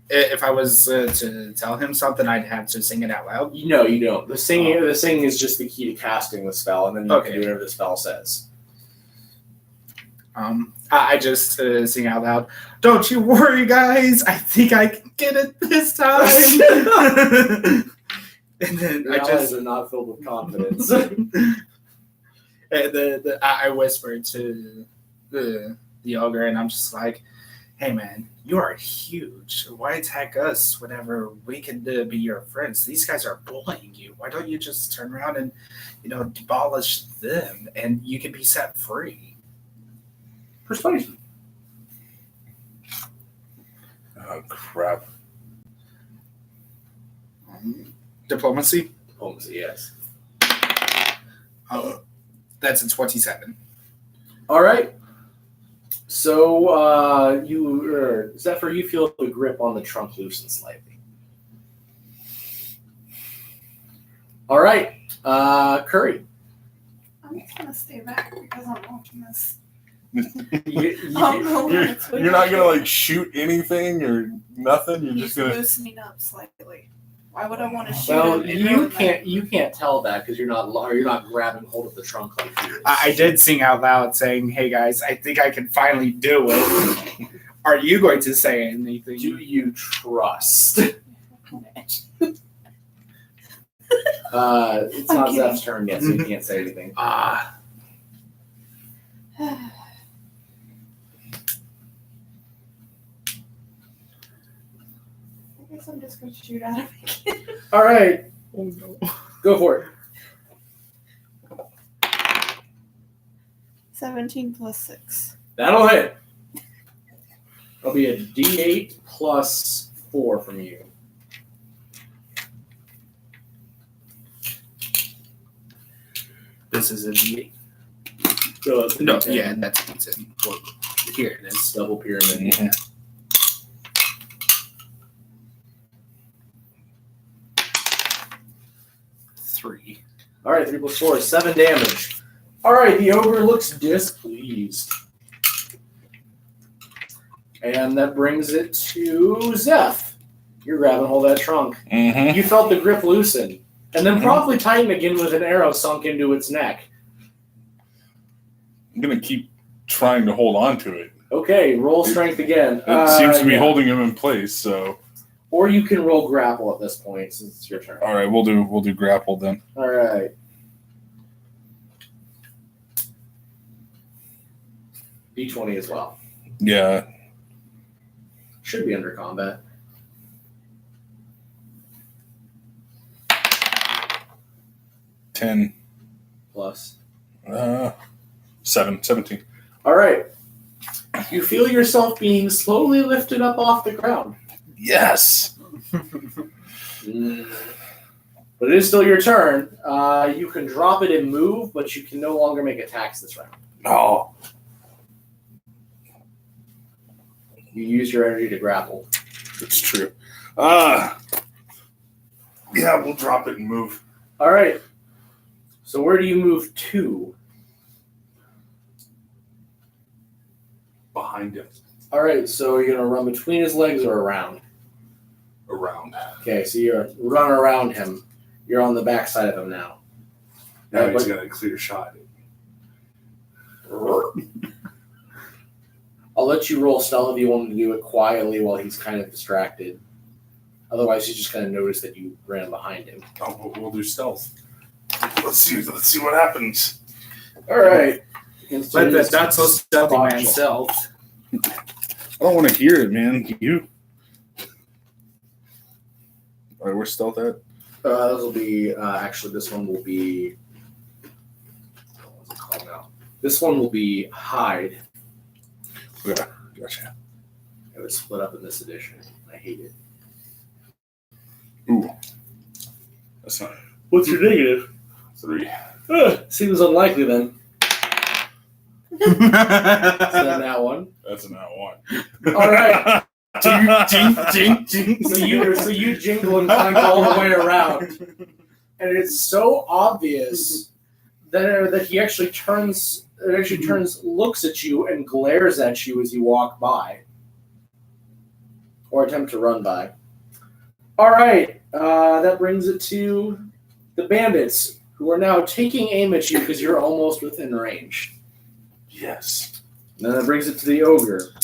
if I was to tell him something, I'd have to sing it out loud. No, you don't. The singing is just the key to casting the spell, and then you can do whatever the spell says. I just sing out loud. Don't you worry, guys. I think I can get it this time. And then Your eyes are not filled with confidence. And I whispered to the ogre, and I'm just like, "Hey, man, you are huge. Why attack us whenever we can be your friends? These guys are bullying you. Why don't you just turn around and, demolish them, and you can be set free?" Persuasion. Oh, crap. Diplomacy. Diplomacy, yes. Oh, that's a 27. All right. So Zephyr, you feel the grip on the trunk loosen slightly. All right, Curry. I'm just gonna stay back because I'm watching this. You- You're not gonna shoot anything or nothing. You're He's just gonna. loosening up slightly. Why would I want to shoot well, him? and you ruin can't tell that because you're not grabbing hold of the trunk like he is. I did sing out loud saying, "Hey, guys, I think I can finally do it." Are you going to say anything? Do you trust? that? It's I'm not kidding. Zeph's turn yet, so you can't say anything. I guess I'm just going to shoot at him again. All right, Oh, no. go for it. 17 plus 6. That'll hit. That'll be a D8 plus 4 from you. This is a D8. So it's No, D10. yeah, that's it. Well, here it is. Double pyramid. Yeah. Three. All right, 3 plus 4 is 7 damage. All right, the ogre looks displeased. And that brings it to Zeph. You're grabbing hold of that trunk. Mm-hmm. You felt the grip loosen, and then promptly tighten again with an arrow sunk into its neck. I'm gonna keep trying to hold on to it. Okay, roll strength again. It seems to be Yeah. holding him in place. So, Or you can roll grapple at this point since it's your turn. all right, we'll do grapple then. All right. D20 as well. Yeah. Should be under combat. 10. Plus. 17. All right. You feel yourself being slowly lifted up off the ground. Yes. But it is still your turn. You can drop it and move, but you can no longer make attacks this round. Oh. You use your energy to grapple. It's true. Yeah, we'll drop it and move. All right. So where do you move to? Behind him. All right. So you're gonna run between his legs or around? Around. Okay. So you're run around him. You're on the back side of him now. Now he's got a clear shot. I'll let you roll stealth if you want to do it quietly while he's kind of distracted. Otherwise, he's just going to notice that you ran behind him. Oh, we'll do stealth. Let's see what happens. All right. But that's so stealthy, man. Stealth. I don't want to hear it, man. You. All right, where's stealth at? This will be actually. This one will be. What's it called now? This one will be hide. Yeah, gotcha. It was split up in this edition. I hate it. Ooh, that's not. What's your negative? 3. Seems unlikely then. So then that one. That's a not 1. All right. Jing, jing, jing. So you jingle and clank all the way around, and it's so obvious that he actually turns. It actually turns, looks at you, and glares at you as you walk by, or attempt to run by. All right, that brings it to the bandits, who are now taking aim at you because you're almost within range. Yes. And then that brings it to the ogre,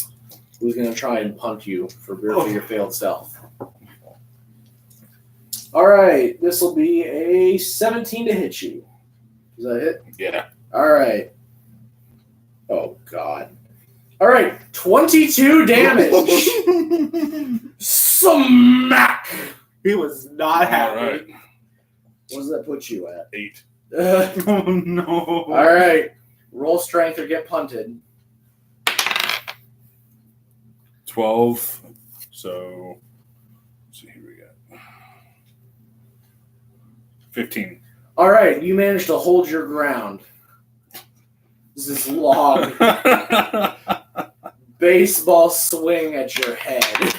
who's going to try and punt you for your failed stealth. All right, this will be a 17 to hit you. Is that hit? Yeah. All right. Oh, God. All right, 22 damage. Smack. He was not happy. All right. What does that put you at? 8. Oh, no. All right. Roll strength or get punted. 12. So, let's see, here we go. 15. All right, you managed to hold your ground. This is long baseball swing at your head.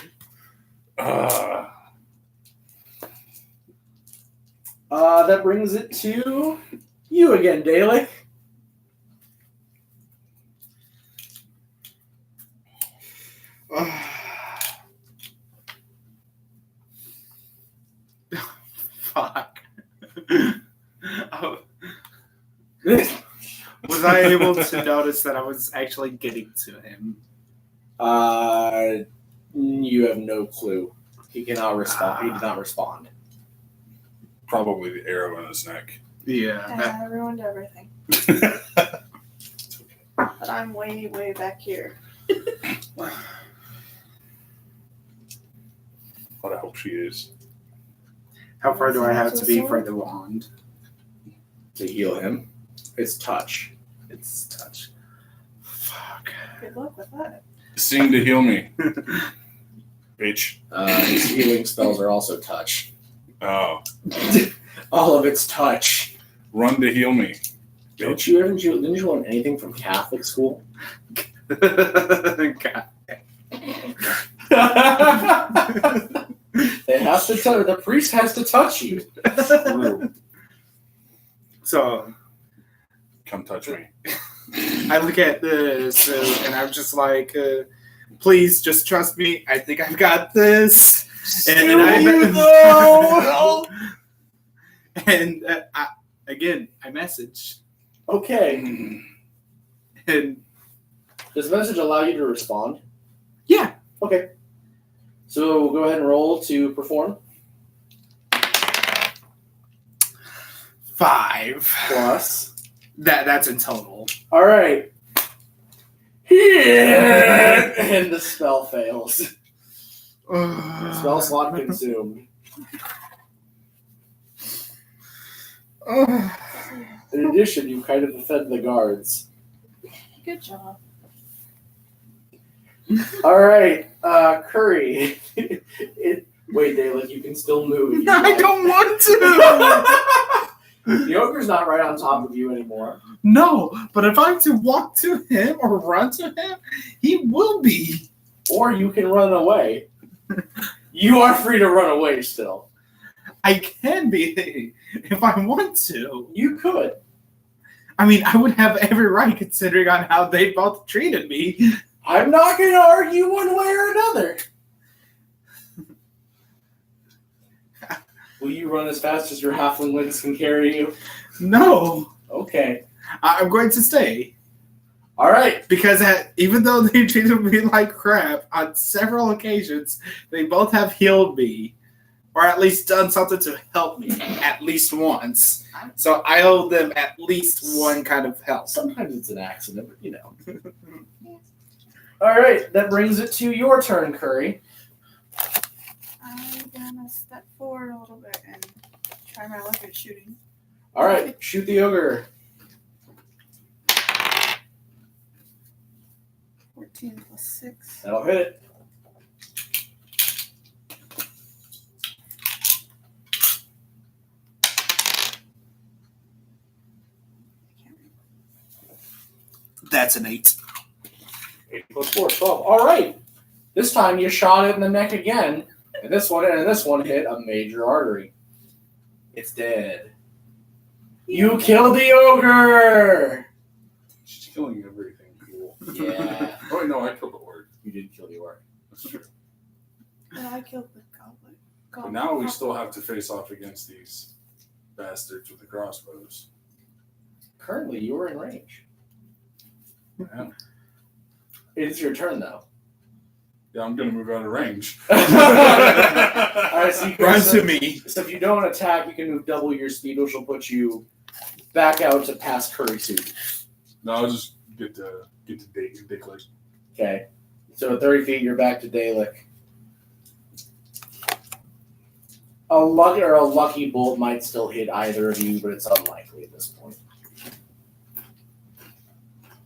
That brings it to you again, Daelik. Fuck. Was I able to notice that I was actually getting to him? You have no clue. He cannot respond. He did not respond. Probably the arrow in his neck. Yeah. I ruined everything. But I'm way, way back here. But I hope she is. How far do I have to be for the wand? To heal him, it's touch. It's touch. Fuck. Good luck with that. Sing to heal me. Bitch. His healing spells are also touch. Oh. All of it's touch. Run to heal me. Didn't you learn anything from Catholic school? God. They have to the priest has to touch you. So Come touch me. I look at this and I'm just like, please just trust me. I think I've got this. And I message. Okay. And Does the message allow you to respond? yeah. Okay. So go ahead and roll to perform. 5 Plus. That's in total. All right. And the spell fails. Spell slot consumed. In addition, you kind of offend the guards. Good job. All right, Curry. Wait, Daelik, you can still move. No, I don't want to. The ogre's not right on top of you anymore. No, but if I'm to walk to him or run to him, he will be. Or you can run away. You are free to run away still. I can be if I want to. You could. I mean, I would have every right considering on how they both treated me. I'm not going to argue one way or another. Will you run as fast as your halfling legs can carry you? No, Okay. I'm going to stay. All right. Because even though they treated me like crap on several occasions, they both have healed me. Or at least done something to help me at least once. So I owe them at least one kind of help. Sometimes it's an accident, but you know. All right. That brings it to your turn, Curry. I'm gonna step forward a little bit and try my luck at shooting. All right. Shoot the ogre. 14 plus 6. That'll hit it. That's an 8. 8 plus 4, 12. All right. This time you shot it in the neck again, and this one hit a major artery. It's dead. You killed the ogre. She's killing everything cool. Yeah. Oh, wait, no, I killed the orc. You did kill the orc. That's true. No, I killed the goblet. But now we still have to face off against these bastards with the crossbows. Currently, you are in range. Yeah, It's your turn, though. yeah, I'm gonna move out of range. All right, so, Run to me. so if you don't attack, you can move double your speed, which will put you back out to past Curry suit. No, I'll just get to Daelik. Okay. So at 30 feet, you're back to Daelik. A lucky bolt might still hit either of you, but it's unlikely at this point.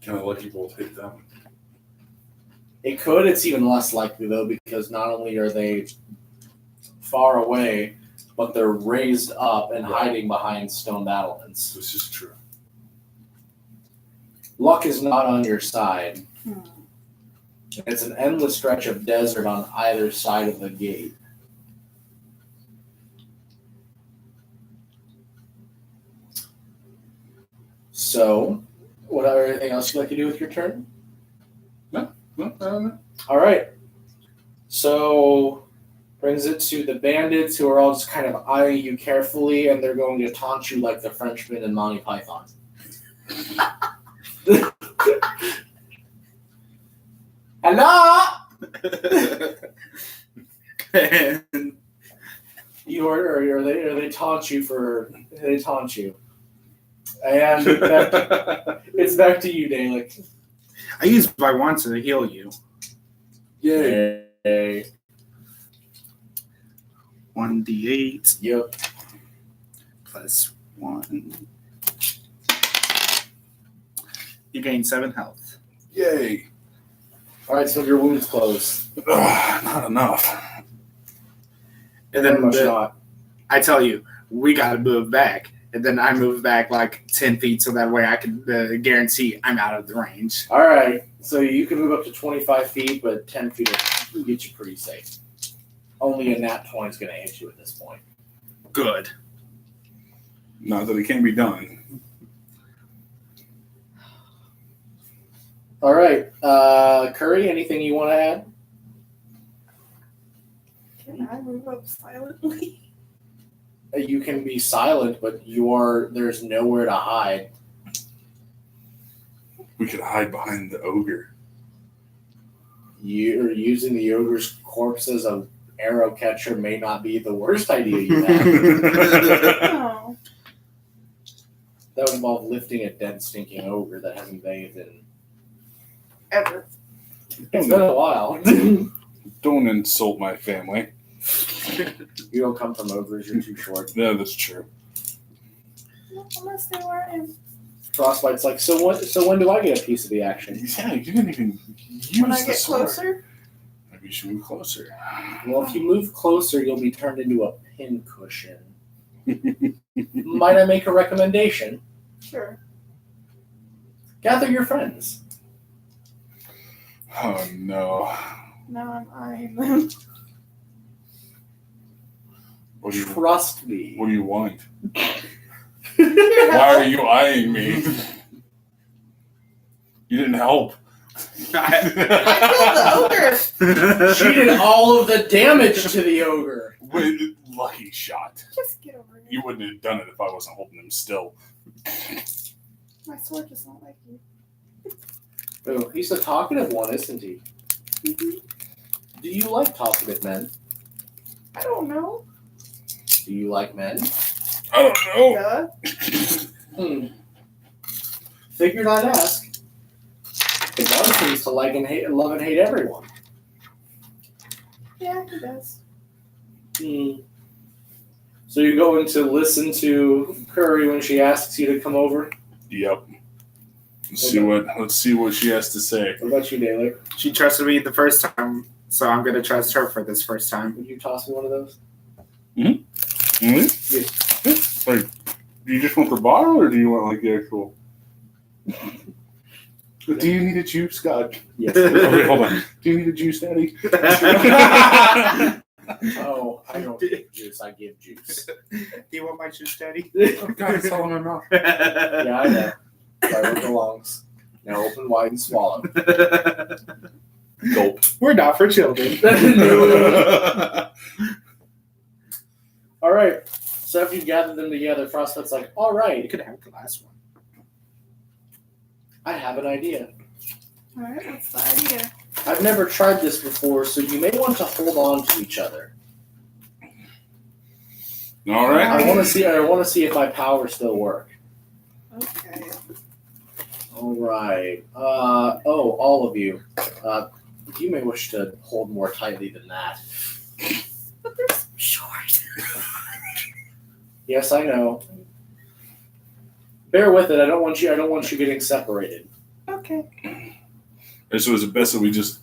Can a lucky bolt hit them? It could. It's even less likely, though, because not only are they far away, but they're raised up and hiding behind stone battlements. This is true. Luck is not on your side. Hmm. It's an endless stretch of desert on either side of the gate. So, anything else you'd like to do with your turn? No. All right. So, brings it to the bandits who are all just kind of eyeing you carefully, and they're going to taunt you like the Frenchman in Monty Python. Hello! They taunt you. And it's back to you, Daelik. I used my wand to heal you. Yay. Yay. 1d8 Yep. plus 1. You gain 7 health. Yay. All right, so your wound's closed. Not enough. And Very then much not. I tell you, we got to move back. And then I move back like 10 feet so that way I can guarantee I'm out of the range. All right, so you can move up to 25 feet, but 10 feet will get you pretty safe. Only a nat 20 is going to hit you at this point. Good. Not that it can be done. All right, Curry, anything you want to add? Can I move up silently? You can be silent, but there's nowhere to hide. We could hide behind the ogre. You're using the ogre's corpse as a arrow catcher may not be the worst idea you have. No. That would involve lifting a dead, stinking ogre that hasn't bathed in. Ever. It's been a while. Don't insult my family. You don't come from ogres, you're too short. Yeah, that's true. Unless they weren't in. Frostbite's like, so when do I get a piece of the action? Yeah, you didn't even use When I the get sword. closer? Maybe you should move closer. Well, if you move closer, you'll be turned into a pincushion. Might I make a recommendation? Sure. Gather your friends. Oh no. Now I'm eyeing them. What do you Trust me. What do you want? Here, Why are you eyeing me? You didn't help. I killed the ogre. She did all of the damage to the ogre. Wait, lucky shot. Just get over You here. wouldn't have done it if I wasn't holding him still. My sword does not like you. Oh, he's a talkative one, isn't he? Mhm. Do you like talkative men? I don't know. Do you like men? I don't know. Duh. Figured I'd ask. The one seems to like and hate, love and hate everyone. Yeah, he does. So you're going to listen to Curry when she asks you to come over? Yep. Let's see what she has to say. What about you, Daelik? She trusted me the first time, so I'm gonna trust her for this first time. Would you toss me one of those? Really? Yes. Like, do you just want the bottle, or do you want like the actual? Do you need a juice, God? Yes. Okay, hold on. Do you need a juice, Daddy? Oh, I don't give juice. I give juice. Do you want my juice, Daddy? Oh God, it's all in my mouth. Yeah, I know. Right where it belongs. Now open wide and swallow. Gulp. We're not for children. All right. So after you gather them together, Frostbite's like, all You right, could have the last one. I have an idea. Alright, what's the idea? I've never tried this before, so you may want to hold on to each other. All right. I want to see if my powers still work. Okay. All right. All of you. You may wish to hold more tightly than that. But they're so short. Yes, I know. Bear with it. I don't want you getting separated. Okay. So is it best that we just?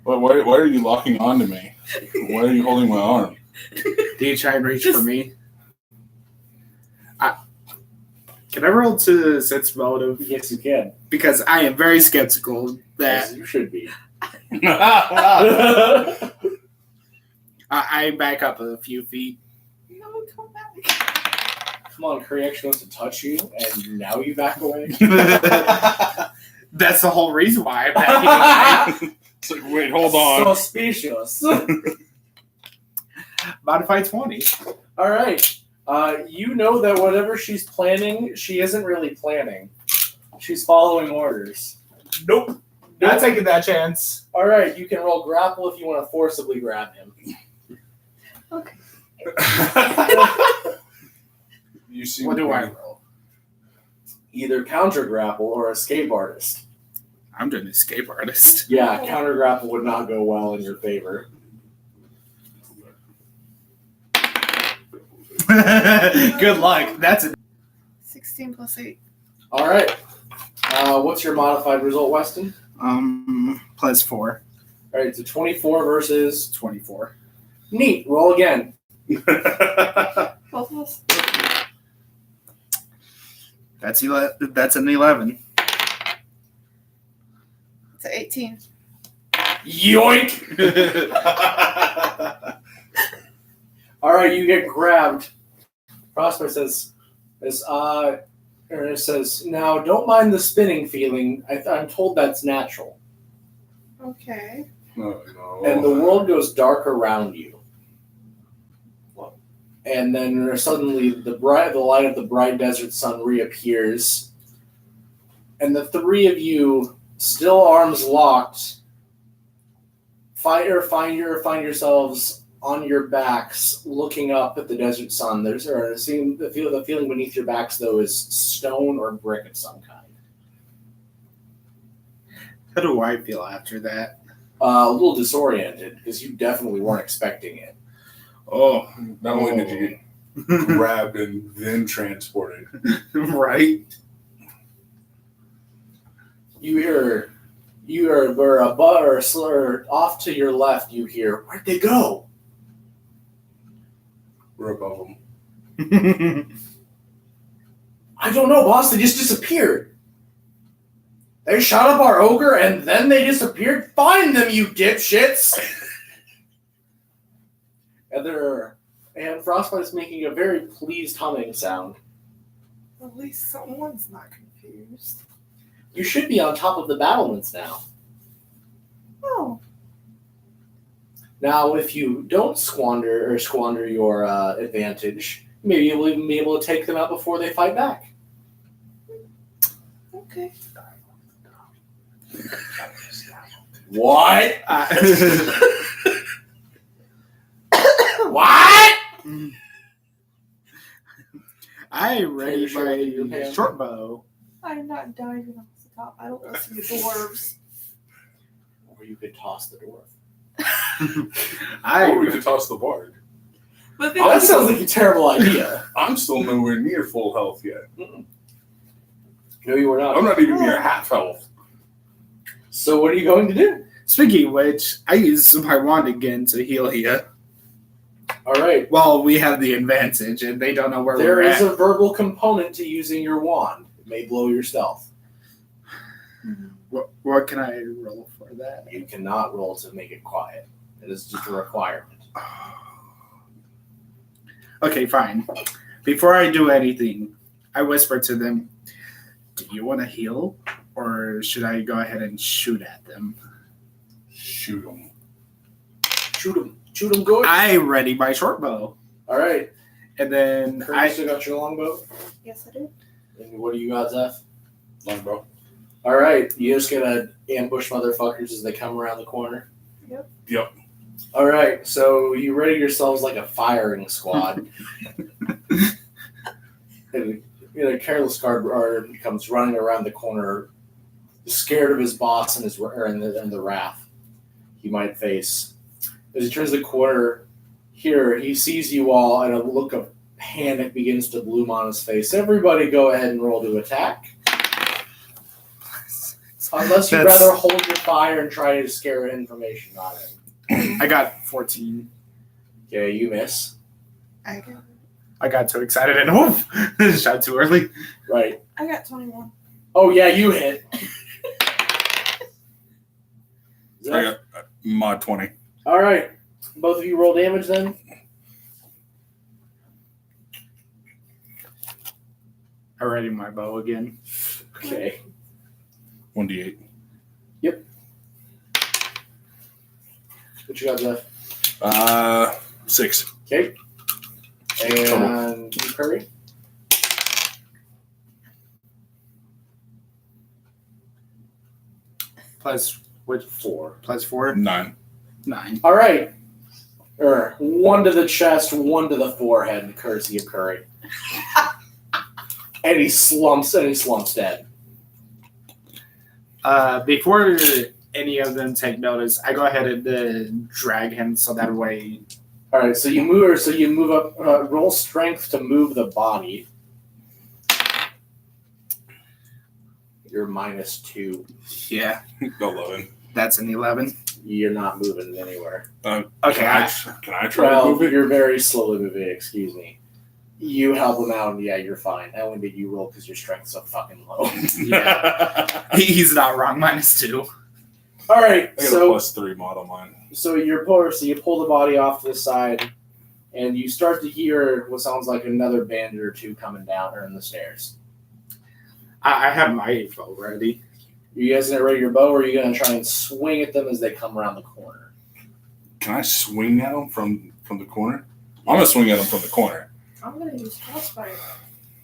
Why are you locking onto me? Why are you holding my arm? Do you try and reach for me? Can I roll to sense motive? Yes, you can. Because I am very skeptical Yes, that you should be. I back up a few feet. No, come back. Come on, Curry actually wants to touch you, and now you back away. That's the whole reason why I'm backing away. It's like, wait, hold on. Suspicious. Modify 20. All right. You know that whatever she's planning, she isn't really planning. She's following orders. Nope. Not taking that chance. All right, you can roll grapple if you want to forcibly grab him. Okay. You see What do I roll? Either counter grapple or escape artist. I'm doing escape artist. Yeah, counter grapple would not go well in your favor. Good luck. That's a 16 plus 8. All right. What's your modified result, Weston? plus 4. All right, it's a 24 versus 24. Neat. Roll again. Both of us? That's an 11. It's an 18. Yoink! All right, you get grabbed. Prosper says, now don't mind the spinning feeling. I'm told that's natural. Okay. No, no. And the world goes dark around you. And then suddenly the light of the bright desert sun reappears. And the three of you, still arms locked, find yourselves on your backs, looking up at the desert sun. The feeling beneath your backs, though, is stone or brick of some kind. How do I feel after that? A little disoriented, because you definitely weren't expecting it. Oh, not only did you grabbed and then transported. Right? You're above or off to your left. You hear, where'd they go? We're above them. I don't know, boss. They just disappeared. They shot up our ogre and then they disappeared. Find them, you dipshits! And Frostbite is making a very pleased humming sound. At least someone's not confused. You should be on top of the battlements now. Oh. Now, if you don't squander your advantage, maybe you'll even be able to take them out before they fight back. Okay. What? What? I ready Your my hand. short bow. I'm not diving off the top. I don't listen to dwarves. Or you could toss the dwarf. Or we could toss the bard. But Oh, that sounds like a terrible idea. I'm still nowhere near full health yet. No, you were not. I'm not even near half health. So what are you going to do? Speaking of which, I use my wand again to heal here. All right. Well, we have the advantage, and they don't know where There we're is at. a verbal component to using your wand. It may blow your stealth. What can I roll for that? You cannot roll to make it quiet. It is just a requirement. Okay, fine. Before I do anything, I whisper to them, do you want to heal? Or should I go ahead and shoot at them? Shoot them. Shoot him. Shoot him good. I ready my short bow. All right. And then Kurt, you still got your longbow? yes, I do. And what do you got, Zeph? Longbow. All right. You just gonna ambush motherfuckers as they come around the corner? Yep. All right. So you ready yourselves like a firing squad. And a careless guard comes running around the corner, scared of his boss and the wrath he might face. As he turns the corner, here he sees you all, and a look of panic begins to bloom on his face. Everybody, go ahead and roll to attack. Unless you'd rather hold your fire and try to scare information on it. I got 14. Okay, you miss. I got too excited and woof! Shot too early. Right. I got 21. Oh yeah, you hit. I got mod 20. All right. Both of you roll damage then. I ready my bow again. Okay. 1d8. What you got, Jeff? 6. Okay. And you, Curry? Plus what? 4. Plus 4? 9. 9. All right. 1 to the chest, 1 to the forehead, courtesy of Curry. And he slumps dead. Before any of them take notice, I go ahead and drag him so that way. All right, so you move up. Roll strength to move the body. You're -2. Yeah, 11. that's an 11. You're not moving anywhere. Okay, Can I try to Well, move it? you're very slowly moving. Excuse me. You help him out, and yeah, you're fine. I only made you roll because your strength's so fucking low. yeah. He's not wrong. -2. All right, I got a so +3 mod on mine. So you pull the body off to the side, and you start to hear what sounds like another bandit or two coming down or in the stairs. I have my bow ready. You guys gonna ready your bow, or are you gonna try and swing at them as they come around the corner? Can I swing at them from the corner? I'm going to swing at them from the corner. I'm going to use Frostbite.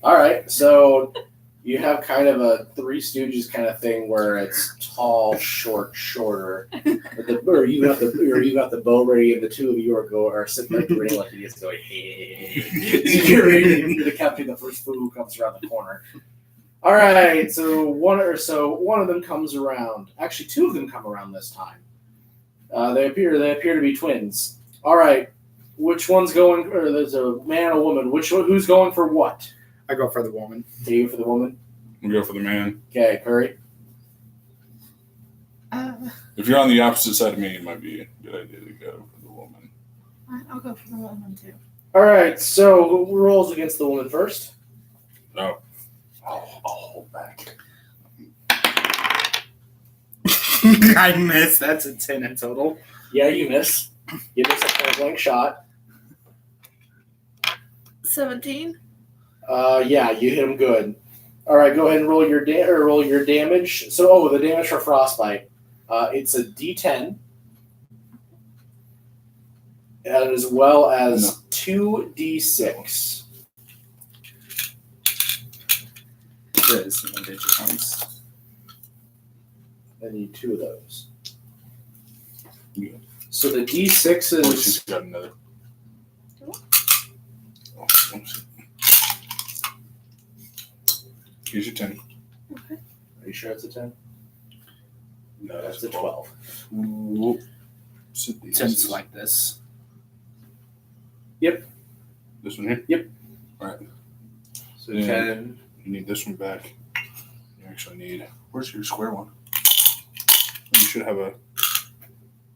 All right, so you have kind of a Three Stooges kind of thing where it's tall, short, shorter. Or you got the bow ready, and the two of you are sitting there grinning like idiots, going, "Hey!" You get ready to capture the first fool who comes around the corner. All right, so one of them comes around. Actually, 2 of them come around this time. They appear to be twins. All right, Which one's going? Or there's a man and a woman. Who's going for what? I go for the woman. You for the woman. We go for the man. Okay, Curry. If you're on the opposite side of me, it might be a good idea to go for the woman. I'll go for the woman too. All right. So who rolls against the woman first? No. I'll hold back. I missed. That's a 10 in total. Yeah, you miss. You miss a point blank shot. 17. Yeah, you hit him good. All right, go ahead and roll your damage. So, the damage for frostbite. It's a D10, as well as 2d6. This is digit points. I need 2 of those. Yeah. So the d6 Oh, is she's got another. Oh, oops. Here's your 10. Are you sure it's a 10? No, That's a 12. Ooh. 10's like this. This one here? Yep. Alright. So Yeah. 10. You need this one back. You actually need. Where's your square one? You should have a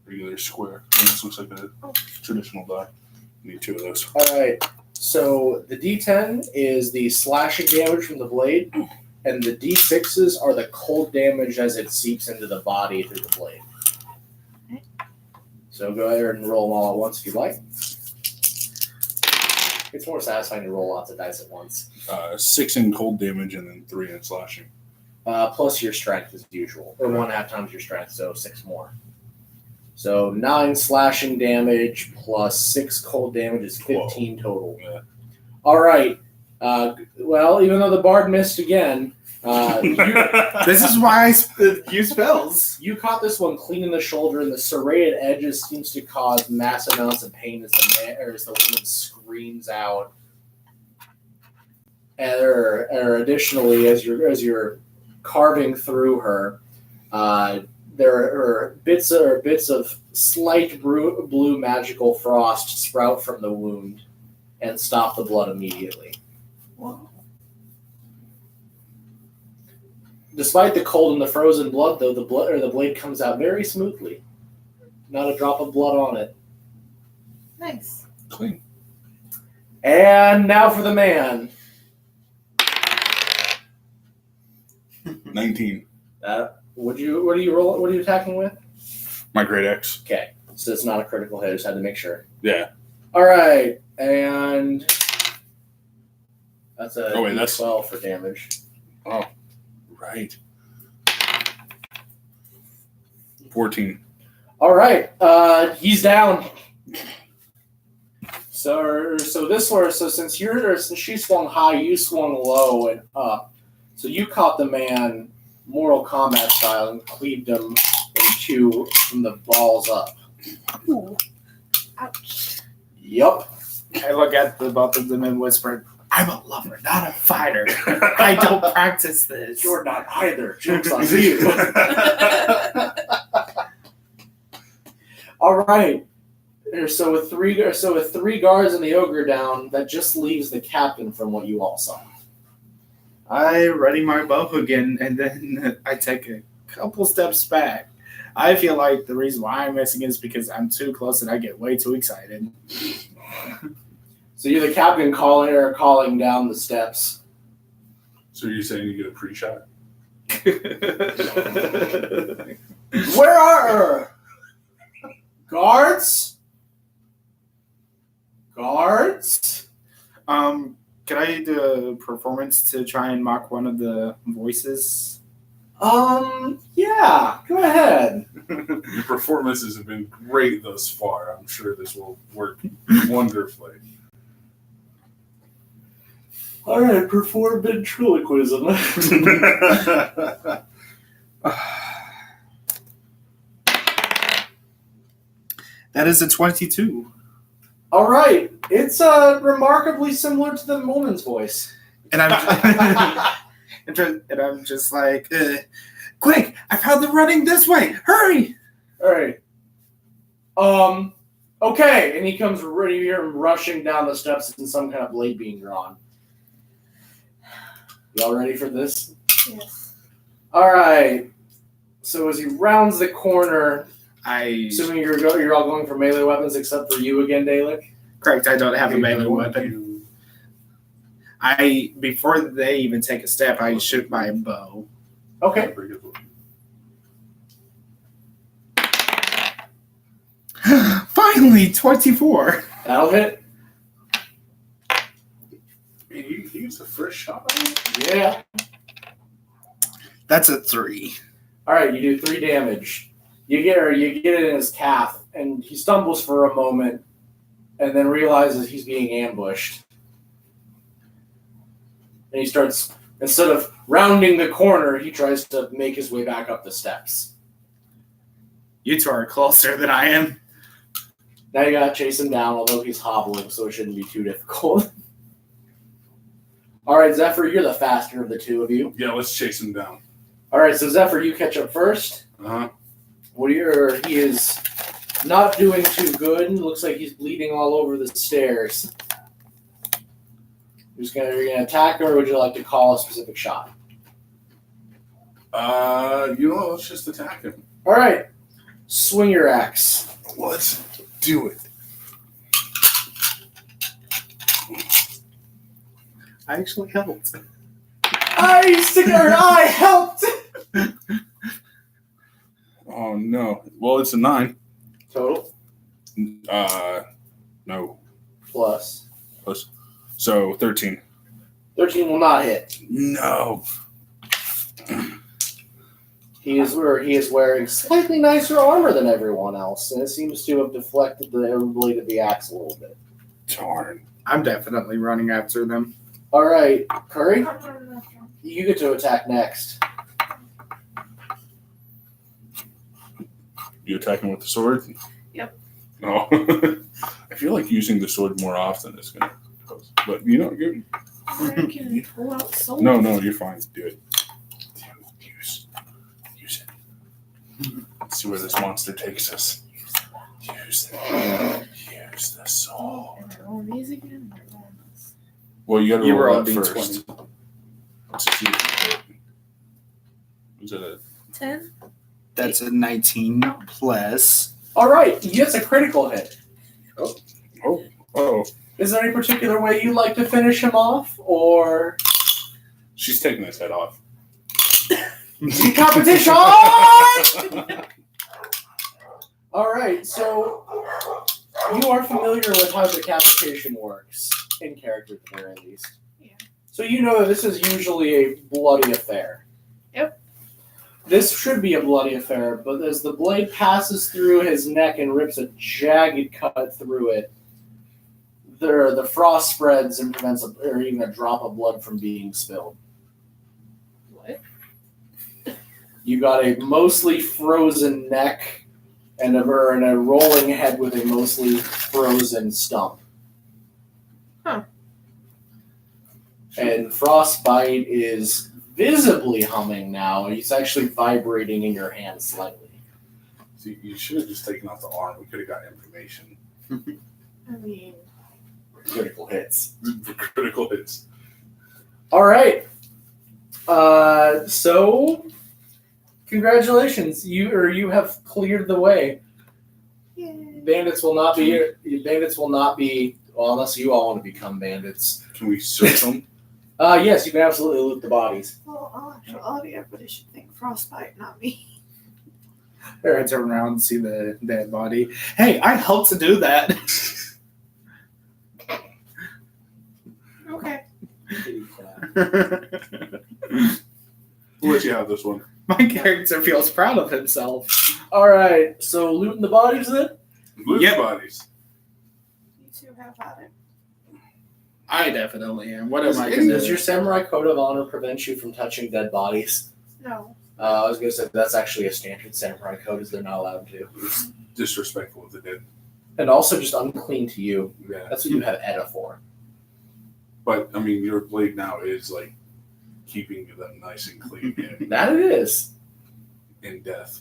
regular square. This looks like a traditional die. You need 2 of those. All right. So the d10 is the slashing damage from the blade, and the d6s are the cold damage as it seeps into the body through the blade. So go ahead and roll them all at once if you'd like. It's more satisfying to roll lots of dice at once. 6 in cold damage and then 3 in slashing. Plus your strength as usual, or 1.5 times your strength, so 6 more. So 9 slashing damage plus 6 cold damage is 15 total. Yeah. All right. Well, even though the bard missed again, This is why I use spells. you caught this one clean in the shoulder, and the serrated edges seems to cause mass amounts of pain as the woman screams out. Or additionally, as you're carving through her, there are bits of slight blue magical frost sprout from the wound and stop the blood immediately. Whoa. Despite the cold and the frozen blood, though, the blade comes out very smoothly. Not a drop of blood on it. Nice. Clean. And now for the man. 19. What are you attacking with? My great X. Okay, so it's not a critical hit. I just had to make sure. Yeah. All right, and that's a that's 12 for damage. Oh, right. 14. All right, he's down. So since she swung high, you swung low and up. So you caught the man Mortal Kombat style and cleaved him in 2 from the balls up. Ooh. Ouch. Yup. I look at the both of them and whisper, I'm a lover, not a fighter. I don't practice this. You're not either. Joke's on you. All right. So with three guards and the ogre down, that just leaves the captain from what you all saw. I ready my bow again, and then I take a couple steps back. I feel like the reason why I'm missing is because I'm too close and I get way too excited. So you're the captain calling down the steps. So you're saying you get a pre-shot? Where are guards? Guards? Can I do a performance to try and mock one of the voices? Yeah, go ahead. Your performances have been great thus far. I'm sure this will work wonderfully. All right, perform ventriloquism. That is a 22. All right, it's remarkably similar to the woman's voice. And I'm just like, quick! I found them running this way! Hurry! All right. Okay, and he comes ready. You hear him rushing down the steps and some kind of blade being drawn. Y'all ready for this? Yes. All right. So as he rounds the corner, I assuming you're all going for melee weapons except for you again, Daelik. correct. I don't have a melee weapon. Before they even take a step, I shoot my bow. Okay. Finally, 24. That'll hit. He used a first shot. Yeah. That's a 3. All right. You do 3 damage. You get it in his calf, and he stumbles for a moment, and then realizes he's being ambushed. And he starts, instead of rounding the corner, he tries to make his way back up the steps. You two are closer than I am. Now you gotta chase him down, although he's hobbling, so it shouldn't be too difficult. All right, Zephyr, you're the faster of the two of you. Yeah, let's chase him down. All right, so Zephyr, you catch up first. Uh-huh. He is not doing too good. Looks like he's bleeding all over the stairs. You're gonna attack him, or would you like to call a specific shot? Let's just attack him. All right, swing your axe. Let's do it. I actually helped. I helped. Oh no. Well, it's a 9. Total No. plus So 13. 13 will not hit. No. He is wearing slightly nicer armor than everyone else, and it seems to have deflected the blade of the axe a little bit. Darn. I'm definitely running after them. All right, Curry, you get to attack next. You attacking with the sword? Yep. Oh. I feel like using the sword more often is gonna cause. But you're I can pull out soul. no, you're fine. Do it. Use it. Let's see where this monster takes us. Use it. Use the sword. Am I rolling these again? Or rolling this? Well, you gotta You were roll on that D20. first. Let's see if you hit. Was it a 10? That's a 19 plus. All right, it's a critical hit. oh. Is there any particular way you'd like to finish him off, or She's taking his head off. competition? All right, so you are familiar with how decapitation works in character, at the very least. Yeah. So you know that this is usually a bloody affair. Yep. This should be a bloody affair, but as the blade passes through his neck and rips a jagged cut through it, the frost spreads and prevents even a drop of blood from being spilled. What? You got a mostly frozen neck and a rolling head with a mostly frozen stump. Huh. And Frostbite is visibly humming now. It's actually vibrating in your hand slightly. See, you should have just taken off the arm. We could have got information. I mean, Critical hits. The critical hits. All right. So congratulations. You have cleared the way. yay. Bandits will not be well, unless you all want to become bandits. Can we search them? Yes, you can absolutely loot the bodies. Well, I'll actually, everybody should think frostbite, not me. I turn around and see the dead body. Hey, I helped to do that. Okay. We'll let you have this one. My character feels proud of himself. All right, so looting the bodies then? Loot Yep. the bodies. You two have at it. I definitely am. What Does, am I going to does do? your samurai code of honor prevent you from touching dead bodies? No. I was going to say that's actually a standard samurai code, is they're not allowed to. Disrespectful of the dead. And also just unclean to you. Yeah. That's what you have Edda for. But, I mean, your blade now is, like, keeping them nice and clean That it is. in death.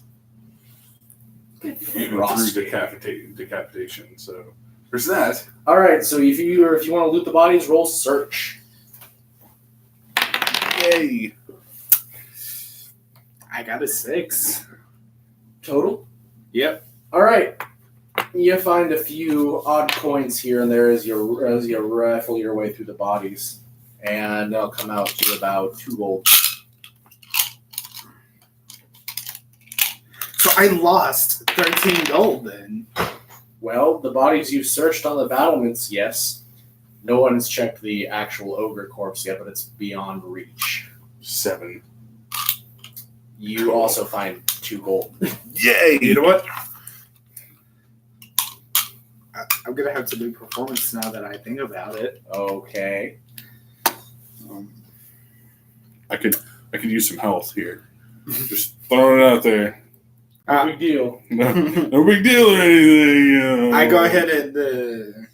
through decapitation. So there's that. All right, so if you want to loot the bodies, roll search. Yay! I got a 6. Total? Yep. All right. You find a few odd coins here and there as you rifle your way through the bodies, and they'll come out to about 2 gold. So I lost 13 gold then. Well, the bodies you've searched on the battlements, yes. No one has checked the actual ogre corpse yet, but it's beyond reach. 7. You also find 2 gold. Yay! You know what? I'm gonna have to do performance now that I think about it. Okay. I could use some health here. Just throwing it out there. No big deal. No big deal or anything. I go ahead and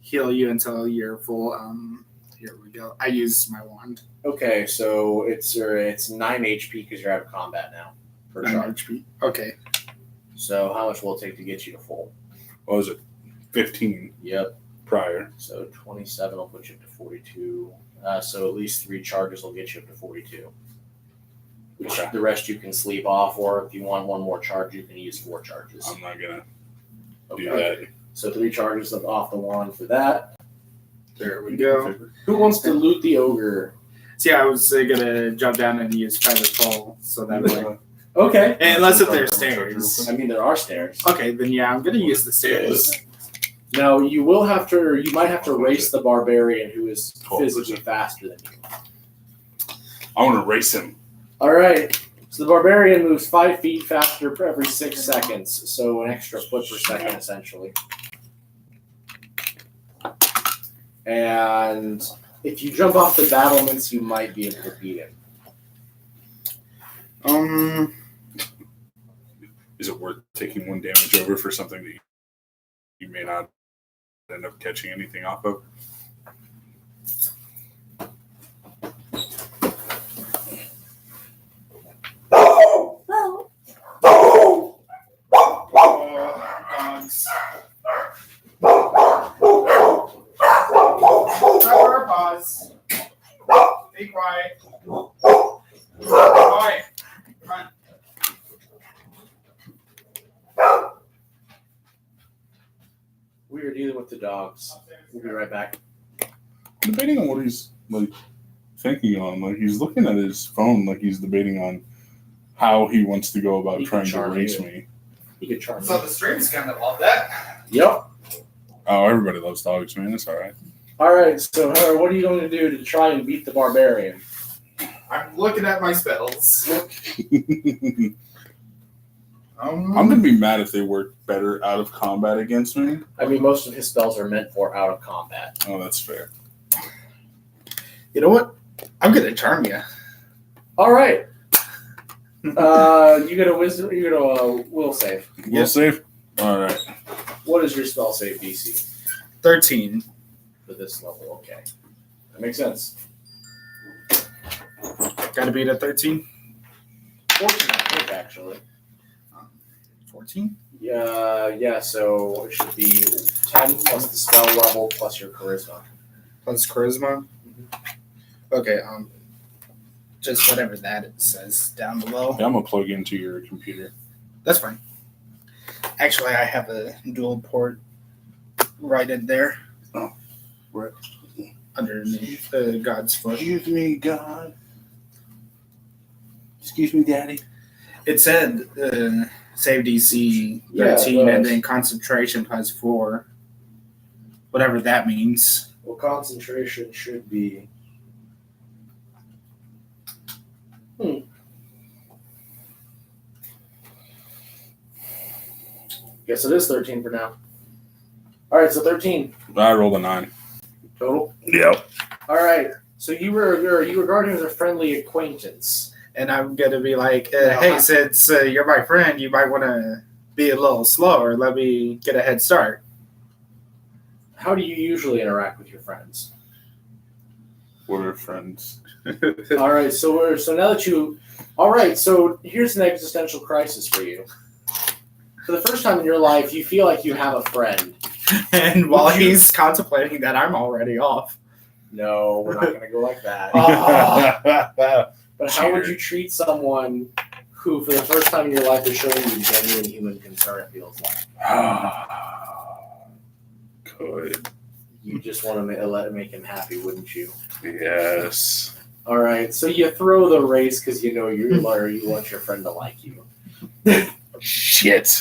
heal you until you're full. Here we go. I use my wand. Okay, so it's 9 HP because you're out of combat now. Per 9 charge. HP. Okay. So how much will it take to get you to full? What was it? 15 Yep. prior. So 27 will put you up to 42. So at least 3 charges will get you up to 42. Which Okay. the rest you can sleep off, or if you want 1 more charge, you can use 4 charges. I'm not gonna Okay. do that. So 3 charges off the wand for that. There we go. Who wants to loot the ogre? See, I was gonna jump down and use Feather Fall, so that way. Okay. Unless if there's stairs. I mean, there are stairs. Okay, then yeah, I'm gonna use the stairs. Now you might have to race the barbarian who is 12%. physically faster than you. I want to race him. All right. So the barbarian moves 5 feet faster for every 6 seconds, so an extra foot per second, essentially. And if you jump off the battlements, you might be able to beat him. Is it worth taking 1 damage over for something that you may not end up catching anything off of? Pause. Be quiet. Quiet. Run. We are dealing with the dogs. We'll be right back. Debating on what he's like thinking on. Like he's looking at his phone like he's debating on how he wants to go about He can trying to charm race you. me. He could charm So you. the stream's gonna love that. Yep. Oh, everybody loves dogs, man. It's all right. All right. So, Hunter, what are you going to do to try and beat the barbarian? I'm looking at my spells. I'm gonna be mad if they work better out of combat against me. I mean, most of his spells are meant for out of combat. Oh, that's fair. You know what? I'm gonna charm you. All right. You get a wisdom. You get a will save. Will save. All right. What is your spell save DC 13. for this level? Okay, that makes sense. Gotta beat a 13. 14, I think, actually. 14. Yeah. So it should be 10 plus the spell level plus your charisma. Plus charisma. Okay, just whatever that it says down below. Yeah, I'm gonna plug into your computer. That's fine. Actually, I have a dual port right in there. Oh, right. Underneath God's foot. Excuse me, God. Excuse me, Daddy. It said save DC 13 Yeah, it and does. then concentration plus 4. Whatever that means. Well, concentration should be. Guess it is 13 for now. All right, so 13 I rolled a 9. total. Yep. All right, so you regard him as a friendly acquaintance. And I'm going to be like, Yeah. hey, since you're my friend, you might want to be a little slower. Let me get a head start. How do you usually interact with your friends? We're friends. All right, so now that you, all right, so here's an existential crisis for you. for the first time in your life, you feel like you have a friend. And while he's contemplating that, I'm already off. No, we're not going to go like that. Oh. But how would you treat someone who, for the first time in your life, is showing you genuine human concern, it feels like? Good. You just want to let it make him happy, wouldn't you? Yes. All right, so you throw the race because you know you're lawyer, you want your friend to like you. Shit.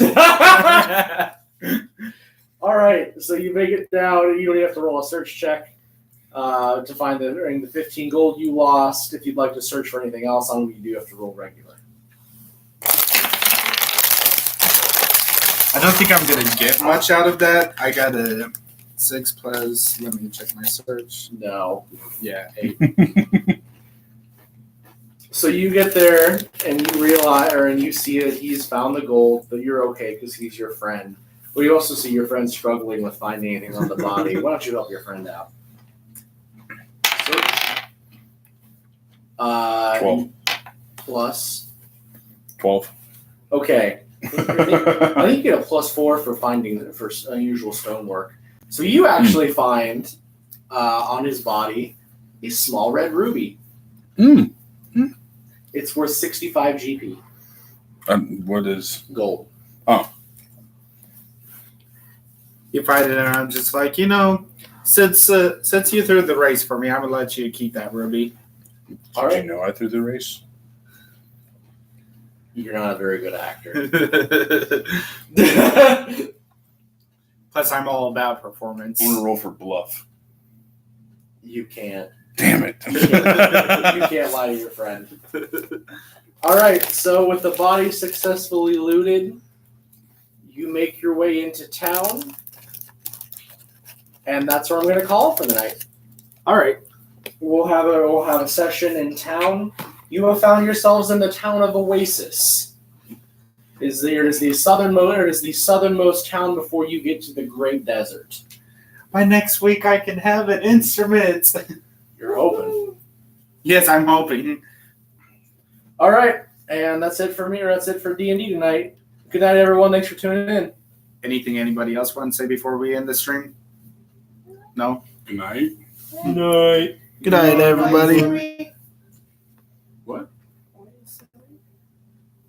All right, so you make it down. You don't even have to roll a search check to find the 15 gold you lost. If you'd like to search for anything else on them, you do have to roll regular. I don't think I'm going to get much out of that. I got a 6 plus, let me check my search. No. Yeah, 8. So you get there and you realize, and you see that he's found the gold, but you're okay because he's your friend. But you also see your friend struggling with finding anything on the body. Why don't you help your friend out? So, 12. Plus. 12. Okay. I think you get a +4 for finding for unusual stonework. So you actually find on his body a small red ruby. Mm. It's worth 65 GP. What is Gold. Oh. You find it, and I'm just like, since you threw the race for me, I'm gonna let you keep that ruby. All right. Did you know I threw the race? You're not a very good actor. Plus, I'm all about performance. I'm gonna roll for bluff. You can't. Damn it. You can't lie to your friend. All right. So with the body successfully looted, you make your way into town, and that's where I'm going to call for the night. All right. We'll have a session in town. You have found yourselves in the town of Oasis. It is the southernmost town before you get to the Great Desert. By next week, I can have an instrument. You're hoping. Yes, I'm hoping. All right, and that's it for me, or that's it for D&D tonight. Good night, everyone. Thanks for tuning in. Anything anybody else want to say before we end the stream? No? Good night. Good night. Good night, everybody.